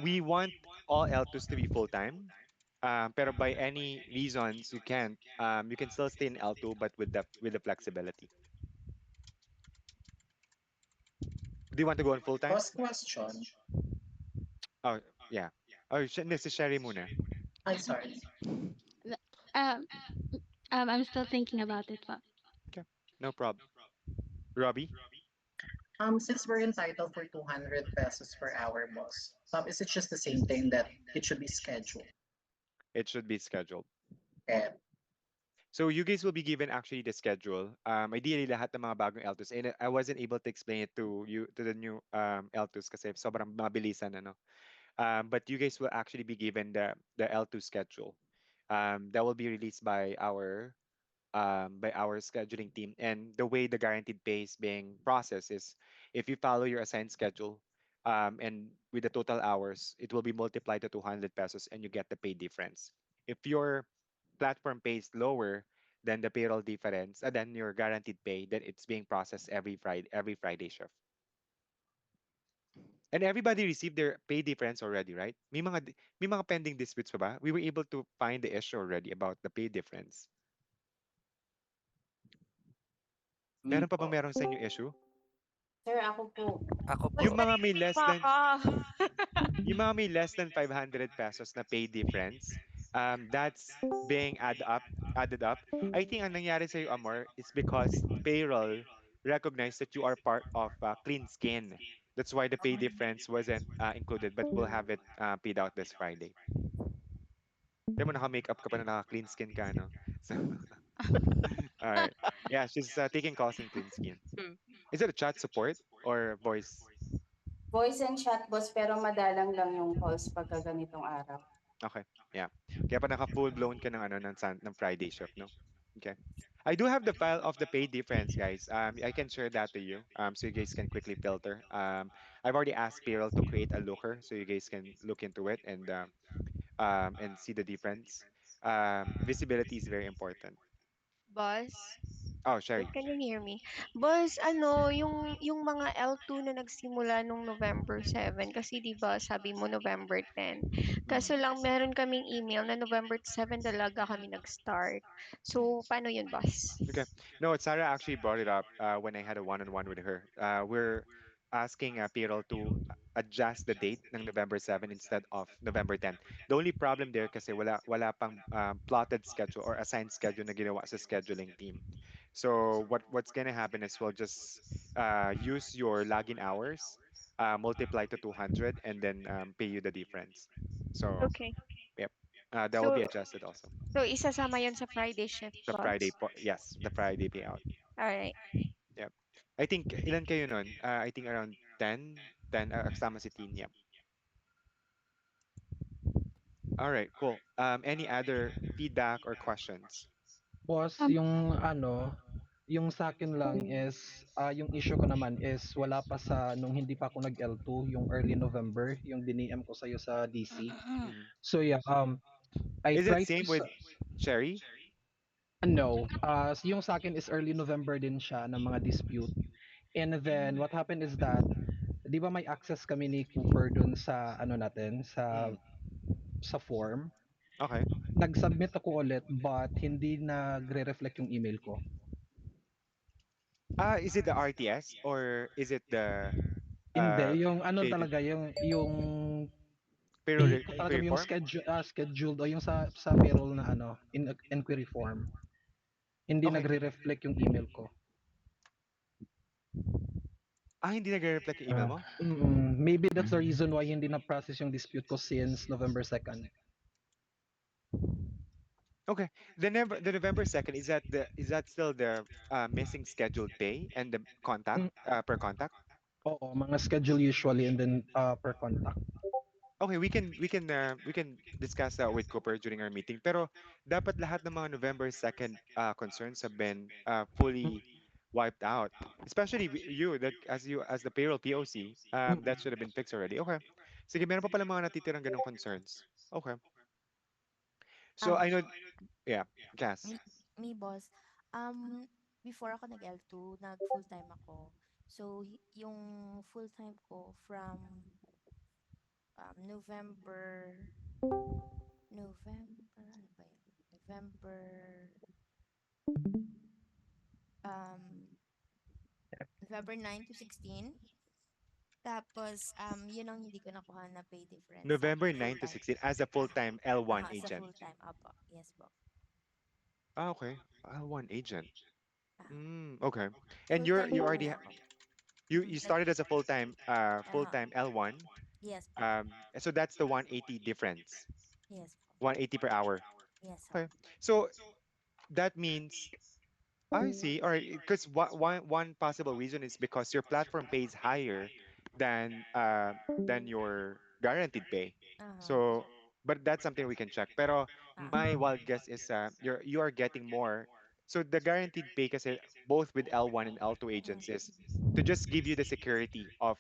We want all L2s to be full-time. Pero by any reasons you can't, you can still stay in L2 but with the flexibility. Do you want to go on full-time? Boss question. Oh, yeah. Oh, si Sherry muna. I'm sorry. Um, I'm still thinking about it po. Okay, no problem. Robbie? Since we're entitled for 200 pesos per hour, boss, is it just the same thing that it should be scheduled? It should be scheduled. And So you guys will be given actually the schedule. Ideally lahat ng mga bagong L2s. And I wasn't able to explain it to you to the new L2s kasi sobrang mabilisan ano. But you guys will actually be given the L2 schedule. That will be released by our scheduling team. And the way the guaranteed pay is being processed is if you follow your assigned schedule, and with the total hours, it will be multiplied to 200 pesos and you get the pay difference. If your platform pays lower than the payroll difference, and then your guaranteed pay, then it's being processed every Friday shift. And everybody received their pay difference already, right? May mga pending disputes pa ba? We were able to find the issue already about the pay difference. Meron pa bang meron sa inyo issue? Sir, ako po. Ako po. Yung mga may less than Baka. yung mga may less than 500 pesos na pay difference, that's being added up. I think ang nangyari sa'yo, Amor, is because payroll recognized that you are part of Clean Skin. That's why the pay difference wasn't included, but we'll have it paid out this Friday. Di mo naka-makeup ka pa na naka-clean skin ka, no? So, all right. Yeah, she's taking calls in Clean Skin. Is it a chat support or voice? Voice and chat, boss, pero madalang lang yung calls pagka ganitong araw. Okay. Yeah. Kaya pa naka full blown ka ng ano ng Friday shift, no? Okay. I do have the file of the pay difference, guys. I can share that to you. So you guys can quickly filter. I've already asked payroll to create a looker so you guys can look into it and see the difference. Visibility is very important. Boss, Oh, Sherry. can you hear me? Boss, ano, yung mga L2 na nagsimula nung November 7, kasi 'di ba sabi mo November 10. Kaso lang meron kaming email na November 7 talaga kami nag-start. So, paano yun, boss? Okay. No, Sarah actually brought it up when I had a one-on-one with her. We're asking payroll to adjust the date ng November 7 instead of November 10. The only problem there kasi wala pang plotted schedule or assigned schedule na ginawa sa scheduling team. So what's gonna happen is we'll just use your login hours, multiply to 200, and then pay you the difference. So, Okay. yep, that will So, be adjusted also. so isasama yun sa Friday shift, The Friday, boss? yes, the Friday payout. Alright. Yep. I think, ilan kayo nun? I think around 10, kasama si Teen, yep. All right, cool. Any other feedback or questions? Boss, yung sa akin lang is, yung issue ko naman is wala pa sa nung hindi pa ako nag-L2, yung early November, yung diniem ko sa'yo sa DC. So yeah, I Is it tried same to with Sherry? no, yung sa akin is early November din siya ng mga dispute. And then what happened is that, 'di ba may access kami ni Cooper dun sa ano natin sa form. Okay. Nag-submit ako ulit but hindi nagre-reflect yung email ko. Is it the RTS or is it the Hindi, yung ano shaded talaga yung payroll ko talaga inquiry yung form? scheduled o yung sa payroll na ano inquiry form. Hindi Okay. nagre-reflect yung email ko. Hindi nagre-reflect yung email mo? Maybe that's the reason why hindi na-process yung dispute ko since November 2nd. Okay. The November 2nd, is that still the missing scheduled pay and the contact per contact? Oo, mga schedule usually and then per contact. Okay, we can discuss that with Cooper during our meeting. Pero dapat lahat ng mga November 2nd concerns have been fully wiped out. Especially you that as the payroll POC, that should have been fixed already. Okay. Sige, meron pa pala mga natitirang ganong concerns. Okay. So I know, yeah, Cass. Me, boss. Before ako nag-L2, nag-full-time ako. So, yung full-time ko from November, ano ba yun? November 9 to 16. Tapos, yun ang hindi ko nakuha na pay difference. November 9 to 16 as a full-time L1 As a agent. full-time, apo. Yes po. Okay. L1 agent. Okay. And you Full-time already ako. you started as a full-time L1. Yes po. So that's the 180 difference. Yes po. 180 per hour. Yes, sir. Okay. So that means I see. All right. Because one possible reason is because your platform pays higher than your guaranteed pay. Uh-huh. So, but that's something we can check. Pero my wild guess is you are getting more. So the guaranteed pay kasi both with L1 and L2 agents is to just give you the security of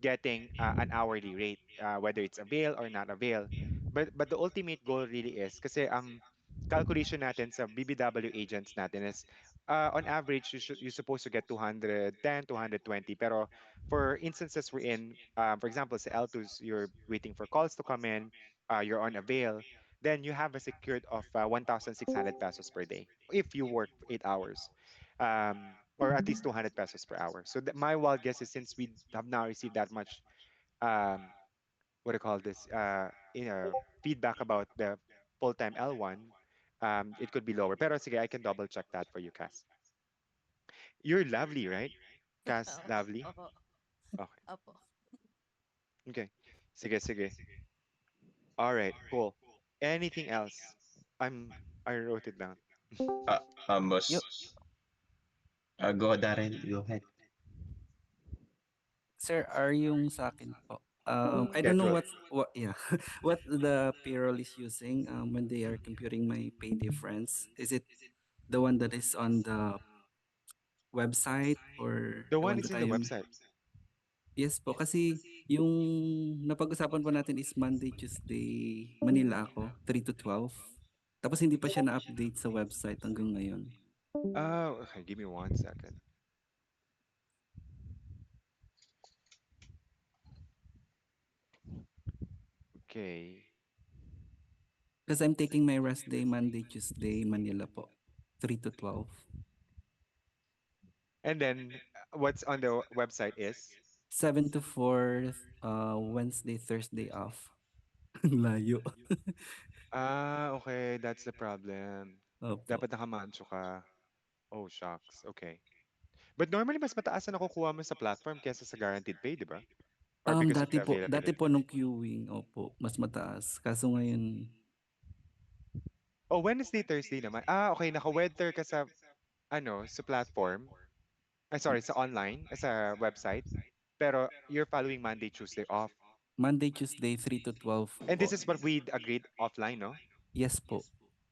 getting an hourly rate, whether it's avail or not avail. But the ultimate goal really is kasi ang calculation natin sa BBW agents natin is on average you're supposed to get 210, 220. Pero for instances we're in, for example, sa L2s, you're waiting for calls to come in, you're on avail, then you have a secured of 1,600 pesos per day if you work for 8 hours, or at least 200 pesos per hour. So my wild guess is since we have now received that much, um, what do you call this, feedback about the full-time L1, it could be lower. Pero sige, I can double check that for you, Cass. You're lovely, right? Cass, Opo. lovely? Opo. Okay. Opo. Okay. Sige, sige. All right, cool. Anything else? I wrote it down. Boss. Go, Darren. Go ahead. Sir, yung sa akin po. I don't know Schedule. what yeah, what the payroll is using when they are computing my pay difference. Is it the one that is on the website or The the one one is that in I the am? website. Yes po, kasi yung napag-usapan po natin is Monday, Tuesday, Manila ako, 3 to 12. Tapos hindi pa siya na-update sa website hanggang ngayon. Oh, okay. Give me 1 second. Okay. Because I'm taking my rest day Monday, Tuesday, Manila po, 3 to 12. And then what's on the website is? 7 to 4, Wednesday, Thursday off. Layo. Okay. That's the problem. Opo. Dapat nakamancho ka. Oh, shucks. Okay. But normally, mas mataas na nakukuha mo sa platform kaysa sa guaranteed pay, di ba? Or because of the Dati availability? po nung queuing, opo, mas mataas. Kaso ngayon, Oh, Wednesday, Thursday naman. Okay. Naka-weather ka sa, sa platform. Sorry, sa online, sa website. Pero you're following Monday, Tuesday off. Monday, Tuesday, 3 to 12 And po. this is what we agreed offline, no? Yes po.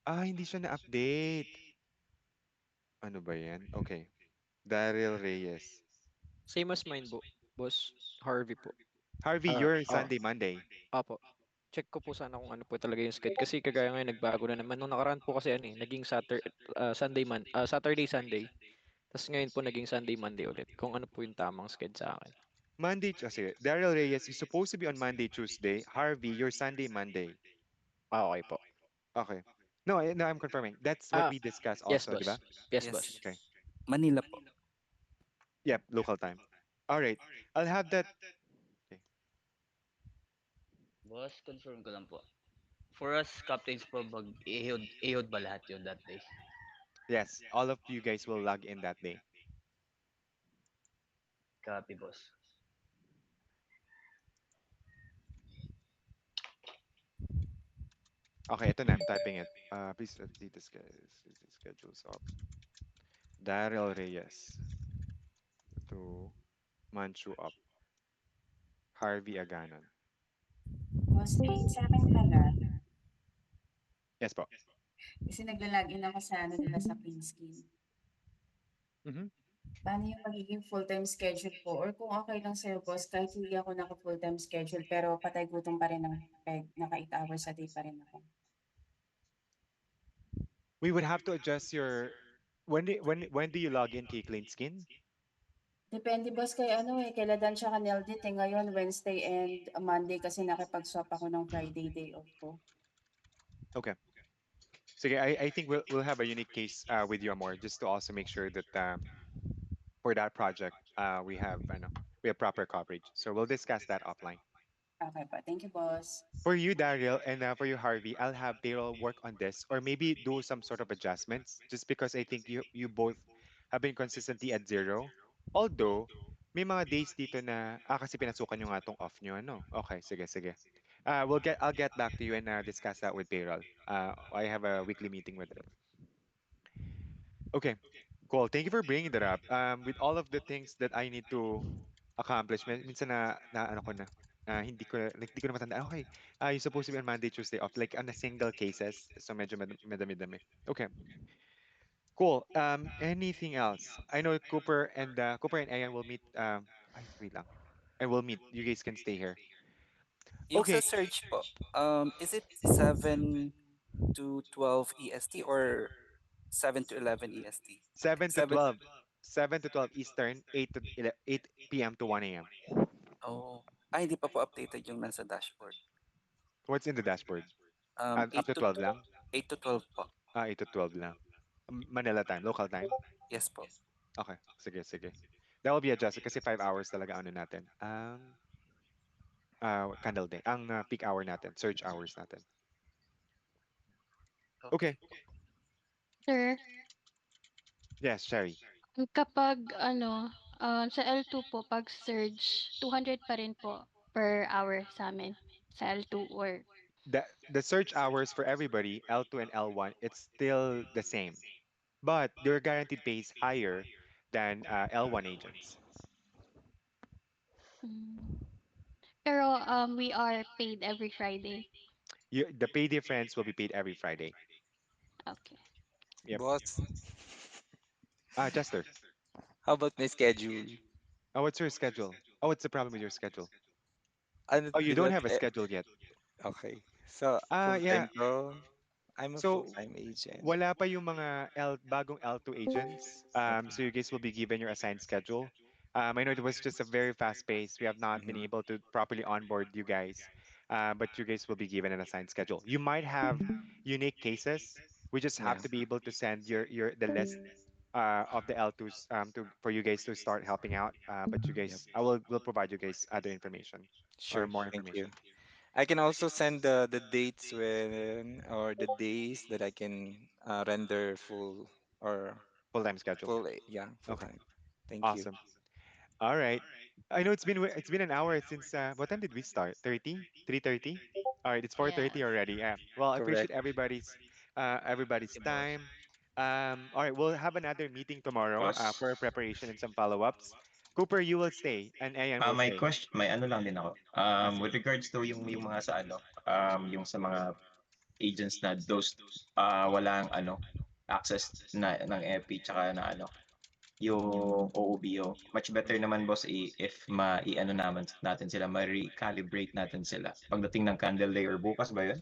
Hindi siya na-update. Ano ba yan? Okay. Daryl Reyes. Same as mine po, boss. Harvey po. Harvey, you're Sunday, Monday. Apo. Check ko po sana kung ano po talaga yung schedule. Kasi kagaya ngayon, nagbago na naman. Nung nakaraan po kasi naging Saturday, Sunday. Tapos ngayon po naging Sunday, Monday ulit. Kung ano po yung tamang schedule sa akin. Monday, sige. Daryl Reyes, you're supposed to be on Monday, Tuesday. Harvey, you're Sunday, Monday. Okay po. Okay. No, I'm confirming. That's what we discussed Yes, also, di ba? boss. Yes, boss. Okay. Manila po. Yep, local time. All right. I'll have that. Okay. Boss, confirm ko lang po. For us, captains po, ihod ba lahat yun that day? Yes, all of you guys will log in that day. Copy, boss. Okay, ito na. I'm typing it. Please update the schedules of Daryl Reyes to Manchu up. Harvey Aganon. Boss, sa akin pala, Yes po. kasi nagla-login ako sa diba, sa Pinskin. Mhm. Paano yung magiging full-time schedule po? Or kung okay lang sa'yo, boss, kahit hindi ako naka full-time schedule, pero patay gutom pa rin kahit naka 8 hours a day pa rin ako. We would have to adjust your when do you log in kay Clean Skin? Depende, boss, kay kay Dan siya Neldit ngayon, Wednesday and Monday kasi nakipag-swap ako ng Friday day off ko. Okay. Sige, I think we'll have a unique case with you more just to also make sure that for that project we have proper coverage. So we'll discuss that offline. Okay po. Thank you, boss. For you, Daryl, and for you, Harvey, I'll have payroll work on this or maybe do some sort of adjustments just because I think you both have been consistently at 0. Although, may mga days dito na, kasi pinasukan nyo nga tong off nyo, ano? Okay, sige, sige. I'll get back to you and discuss that with payroll. I have a weekly meeting with them. Okay, cool. Thank you for bringing that up. With all of the things that I need to accomplish, minsan na ano ko na, hindi ko na matandaan. Okay, you're supposed to be on Monday, Tuesday off, like on a single cases. So medyo madami-dami. Okay, cool. Anything else? I know Cooper and Ayan will meet. Ay, wait lang. And we'll meet. You guys can stay here. Yung sa Okay, search po, is it 7 to 12 EST or 7 to 11 EST? 7 to 7. 12. 7 to 12 Eastern, 8 p.m. to 1 a.m. Oh. Hindi pa po updated yung nasa dashboard. What's in the dashboard? 8 Up to to 12 lang? 8 to 12 po. 8 to 12 lang. Manila time, local time? Yes po. Okay, sige. That will be adjusted kasi 5 hours talaga ano natin. Candle day. Ang peak hour natin, search hours natin. Okay. Sir, Yes, Sherry. kapag sa L2 po, pag surge, 200 pa rin po per hour sa amin. Sa L2 or The search hours for everybody, L2 and L1, it's still the same. But their guaranteed pay is higher than L1 agents. Pero we are paid every Friday. The pay difference will be paid every Friday. Okay. Yep. Boss, Chester. how about my schedule? What's your schedule? What's the problem with your schedule? Ano, You di don't ba, have a schedule yet. okay. So, Yeah. full-time ko. I'm a So, full-time agent. wala pa yung mga bagong L2 agents. So you guys will be given your assigned schedule. I know it was just a very fast pace. We have not been able to properly onboard you guys, but you guys will be given an assigned schedule. You might have unique cases. We just Yeah. have to be able to send the list of the L2s for you guys to start helping out. But you Yep. guys, will provide you guys other information or Sure. more Thank you. information. I can also send the dates when or the days that I can render full or Full-time schedule. yeah, full Okay. time. Thank you. Awesome. All right. I know it's been an hour since what time did we start? 3:30? All right, it's 4:30 already. Yeah. Well, I Correct. appreciate everybody's time. All right, we'll have another meeting tomorrow Boss. for preparation and some follow-ups. Cooper, you will stay and Ayan will May stay. question, may ano lang din ako. Sige. With regards to yung mga sa yung sa mga agents na those walang access na ng FP tsaka na yung OOBO. Much better naman boss if ma-ano natin sila, ma-recalibrate natin sila. Pagdating ng Candle Day or bukas ba 'yun?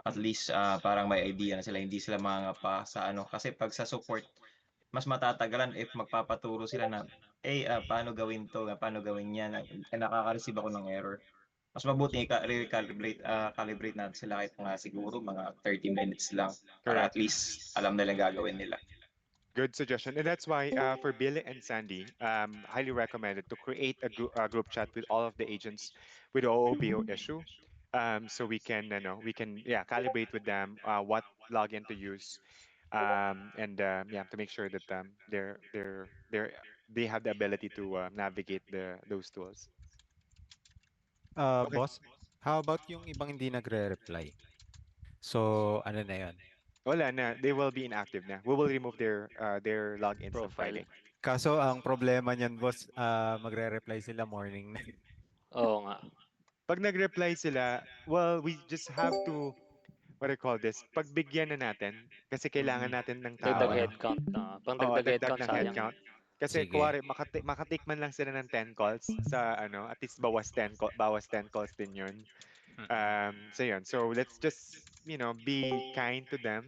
At least parang may idea na sila, hindi sila mangapa sa kasi pag sa support mas matatagalan if magpapaturo sila na paano gawin to, paano gawin yan, nakaka-receive ako ng error. Mas mabuti i-recalibrate calibrate natin sila kahit mga siguro mga 30 minutes lang para at Correct. least alam nila gagawin nila. Good suggestion. And that's why for Billy and Sandy, highly recommended to create a group chat with all of the agents with the OOBO issue. So we can, calibrate with them what login to use, and to make sure that they have the ability to navigate those tools. Okay. Boss, how about yung ibang hindi nagre-reply? So, ano na yun? Wala na, they will be inactive na. We will remove their logins on Profile. Friday. Kaso ang problema niyan, boss, magre-reply sila morning na. Oo nga. Pag nag-reply sila, well, we just have to, what do you call this? Pagbigyan na natin kasi kailangan natin ng tao. Dagdag headcount na. Pang Oo, dagdag dagdag headcount, ng sayang. headcount. Kasi Sige. kuwari makatikman lang sila ng 10 calls sa at least bawas 10 calls din 'yun. So yun. So let's just, be kind to them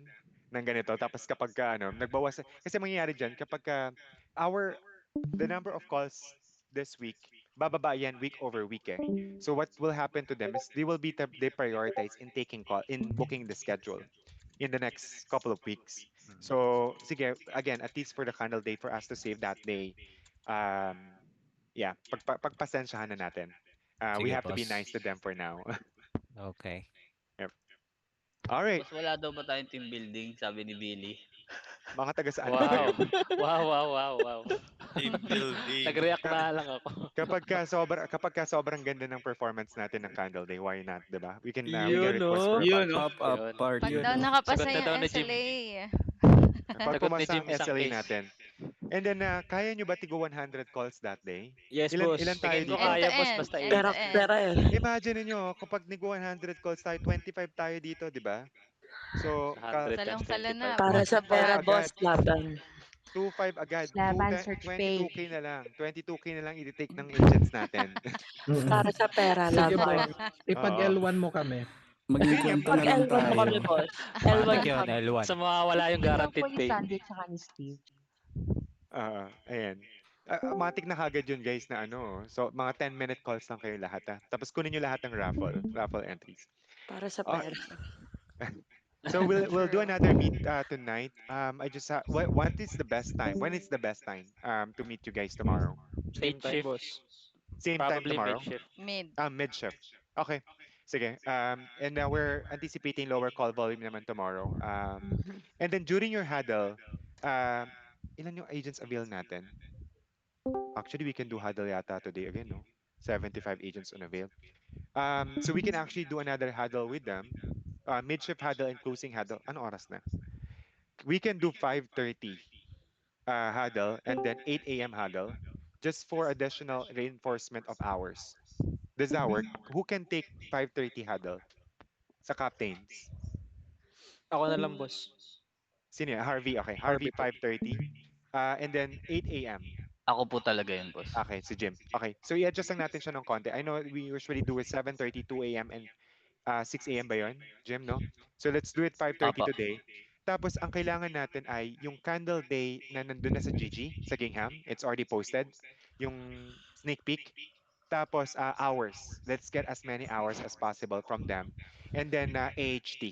ng ganito. Tapos kapag nagbawas kasi mangyayari diyan kapag the number of calls this week, bababa yan week over week eh. So what will happen to them is they prioritize in booking the schedule in the next couple of weeks. So sige, again, at least for the candle day for us to save that day, pagpasensyahan na natin. We Sige, have to be boss. nice to them for now. Okay. Yep. All right. Boss, wala daw ba tayong team building, sabi ni Billy? Mga taga saan ba Wow. kayo? Wow, wow, wow, wow. Team building. Nag-react na lang ako. Kapag ka sobrang ganda ng performance natin ng Candle Day, why not, 'di ba? We can Yun, request for oh. a Yun, budget. pop-up Yun. Pag party. daw Yun, oh. nakapasa Sagot na yung daw ni Jim. SLA. Pag Sagot ni pumasa Jim ang isang SLA case. natin. And then kaya nyo ba tigo 100 calls that day? Yes, Ilan boss. tayo Tingin ko dito? End to kaya, boss, end. basta End 8. to Pera, end. pera eh. Imagine niyo kapag nigo 100 calls tayo, 25 tayo dito, 'di ba? So, 100 times Salong-salo na. 25. Para sa 2.5 pera, agad. boss, laban. 2.5 agad. Laban, search page. 22k na lang. 22k na lang i-take ng agents natin. Para sa pera, Sige, laban. boss. Ipag Oo. L1 mo kami. Maging Ayun nga, kwento Pag na lang L1 mo kami, tayo. boss. L1 Matik mo yun, kami. L1. Sa mga wala yung Ikaw po guaranteed ni pay. Sandy tsaka ni Steve. Ayan. Matik na kagad yun guys na So, mga 10-minute calls lang kayo lahat Tapos kunin nyo lahat ng raffle entries. Para sa Ah, pera. so we'll do True. another meet tonight. I just what is the best time? When is the best time to meet you guys tomorrow? Same time, Mid-shift. boss. Same time Probably tomorrow? mid-shift. Mid. Mid shift. Okay. Sige. And we're anticipating lower call volume naman tomorrow. And then during your huddle, um, ilan yung agents avail natin? Actually, we can do huddle yata today again, no? 75 agents on avail. So we can actually do another huddle with them. Mid-shift huddle and closing huddle. Ano oras na? We can do 5:30 huddle and then 8 a.m. huddle just for additional reinforcement of hours. Does that work? Who can take 5:30 huddle sa captains? Ako na lang, boss. Sino yan? Harvey. Okay, Harvey Harvey po. 5:30. And then 8 a.m. Ako po talaga yun, boss. Okay, si Jim. Okay, so i-adjust lang natin siya ng konti. I know we usually do it 7:30, 2 a.m. and 6 a.m. ba yun, Jim, no? So let's do it 5:30 Apa. today. Tapos ang kailangan natin ay yung candle day na nandun na sa GG, sa Gingham. It's already posted. Yung sneak peek. Tapos hours. Let's get as many hours as possible from them. And then AHT.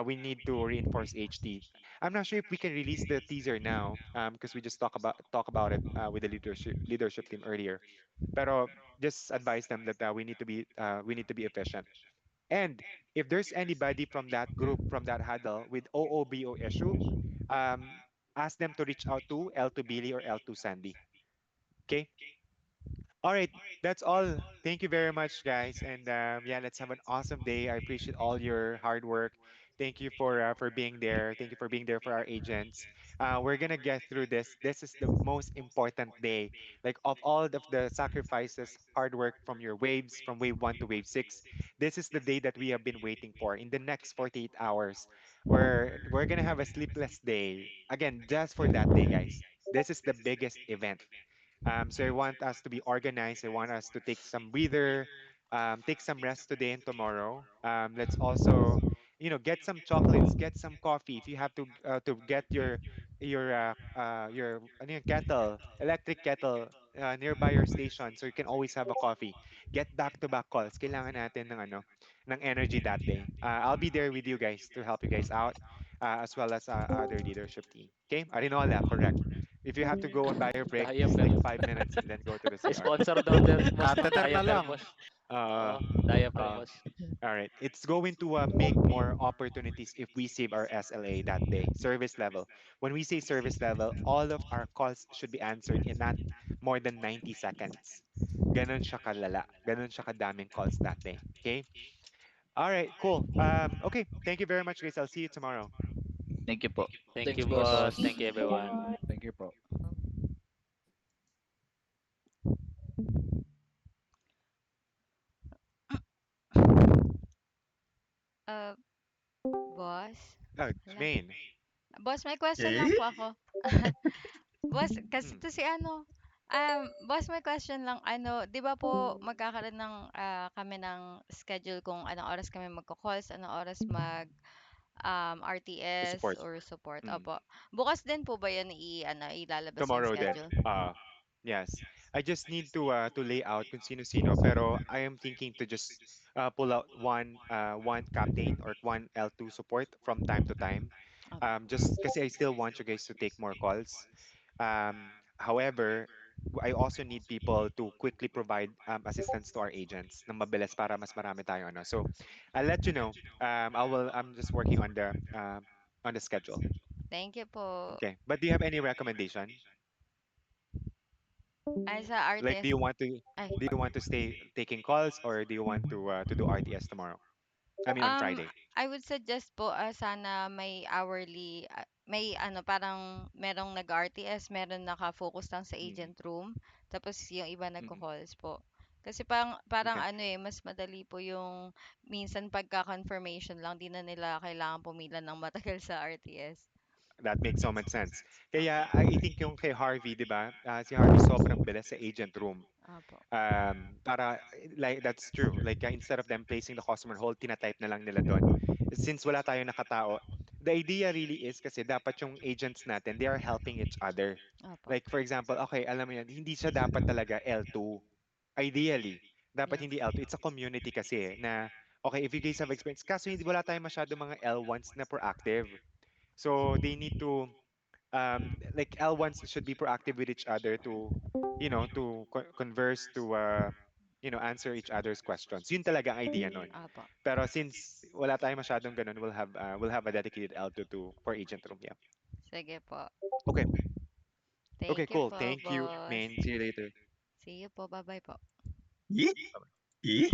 We need to reinforce HT. I'm not sure if we can release the teaser now because we just talk about it with the leadership team earlier. Pero just advise them that we need to be efficient. And if there's anybody from that group, from that huddle with OOBO issue, um, ask them to reach out to L2 Billy or L2 Sandy. Okay? All right, that's all. Thank you very much, guys. And yeah, let's have an awesome day. I appreciate all your hard work. Thank you for being there. Thank you for being there for our agents. We're gonna get through this. This is the most important day. Like of all of the sacrifices, hard work from your waves, from wave 1 to wave 6. This is the day that we have been waiting for. In the next 48 hours, we're gonna have a sleepless day. Again, just for that day, guys. This is the biggest event. So I want us to be organized. I want us to take some breather, take some rest today and tomorrow. Let's also, get some chocolates, get some coffee. If you have to get your ano yun, kettle, electric kettle nearby your station, so you can always have a coffee. Get back-to-back calls. Kailangan natin ng energy that day. I'll be there with you guys to help you guys out, as well as other leadership team. Okay, Arinola, correct. If you have to go and buy your break, just take Diaper. 5 minutes and then go to the CR. Sponsor daw din, boss, ng Catheter na diaper, lang. boss. Uh, Oo, diaper, uh, boss. all right. It's going to make more opportunities if we save our SLA that day. Service level. When we say service level, all of our calls should be answered in not more than 90 seconds. Ganon siya kalala. Ganon siya kadaming calls that day. Okay? All right, cool. Okay. Thank you very much, guys. I'll see you tomorrow. Thank you po. Thank Thanks, you, boss. boss. Thank you, everyone. Thank you po. Uh, boss? Oh, Wala. Maine. Boss, may question lang po ako. Boss, kasi to si boss, may question lang. Di ba po magkakaroon ng kami ng schedule kung anong oras kami magko-calls, anong oras RTS Support. or support. Mm. Opo. Bukas din po ba 'yun ilalabas yung Tomorrow then. schedule? Yes. I just need to lay out kung sino-sino, pero I am thinking to just pull out one captain or one L2 support from time to time. Opo. Just kasi I still want you guys to take more calls. However, I also need people to quickly provide assistance to our agents ng mabilis para mas marami tayo So I'll let you know. I'm just working on the schedule. Thank you po. Okay. But do you have any recommendation? Ay, sa Like, RTS. Ay. do you want to stay taking calls or do you want to do RTS tomorrow? I mean on Friday. I would suggest po sana may hourly, may ano, parang merong nag-RTS, meron naka-focus lang sa Mm. agent room, tapos yung iba Mm. nagko-calls po. Kasi parang Okay. ano mas madali po yung minsan pagka-confirmation lang, di na nila kailangan pumila ng matagal sa RTS. That makes so much sense. Opo. Kaya I think yung kay Harvey, 'di ba? Si Harvey sobrang bilis sa agent room. Opo. Para like that's true. Like instead of them placing the customer on hold, tina-type na lang nila doon. Since wala tayong nakatao, the idea really is kasi dapat yung agents natin, they are helping each other. Opo. Like for example, okay, alam mo yan, hindi siya dapat talaga L2. Ideally, dapat hindi L2. It's a community kasi na okay, if you guys have experience, kaso hindi wala tayong masyado mga L1s na proactive. So they need to like L1s should be proactive with each other to to converse, to answer each other's questions. Yun talaga ang idea nun. Opo. Pero since wala tayong masyadong ganun, we'll have a dedicated L2 for agent room. Yeah. Sige po. Okay. Thank Okay, you cool. po, Thank you, boss. man. See you later. See you po. Bye-bye po. Yee.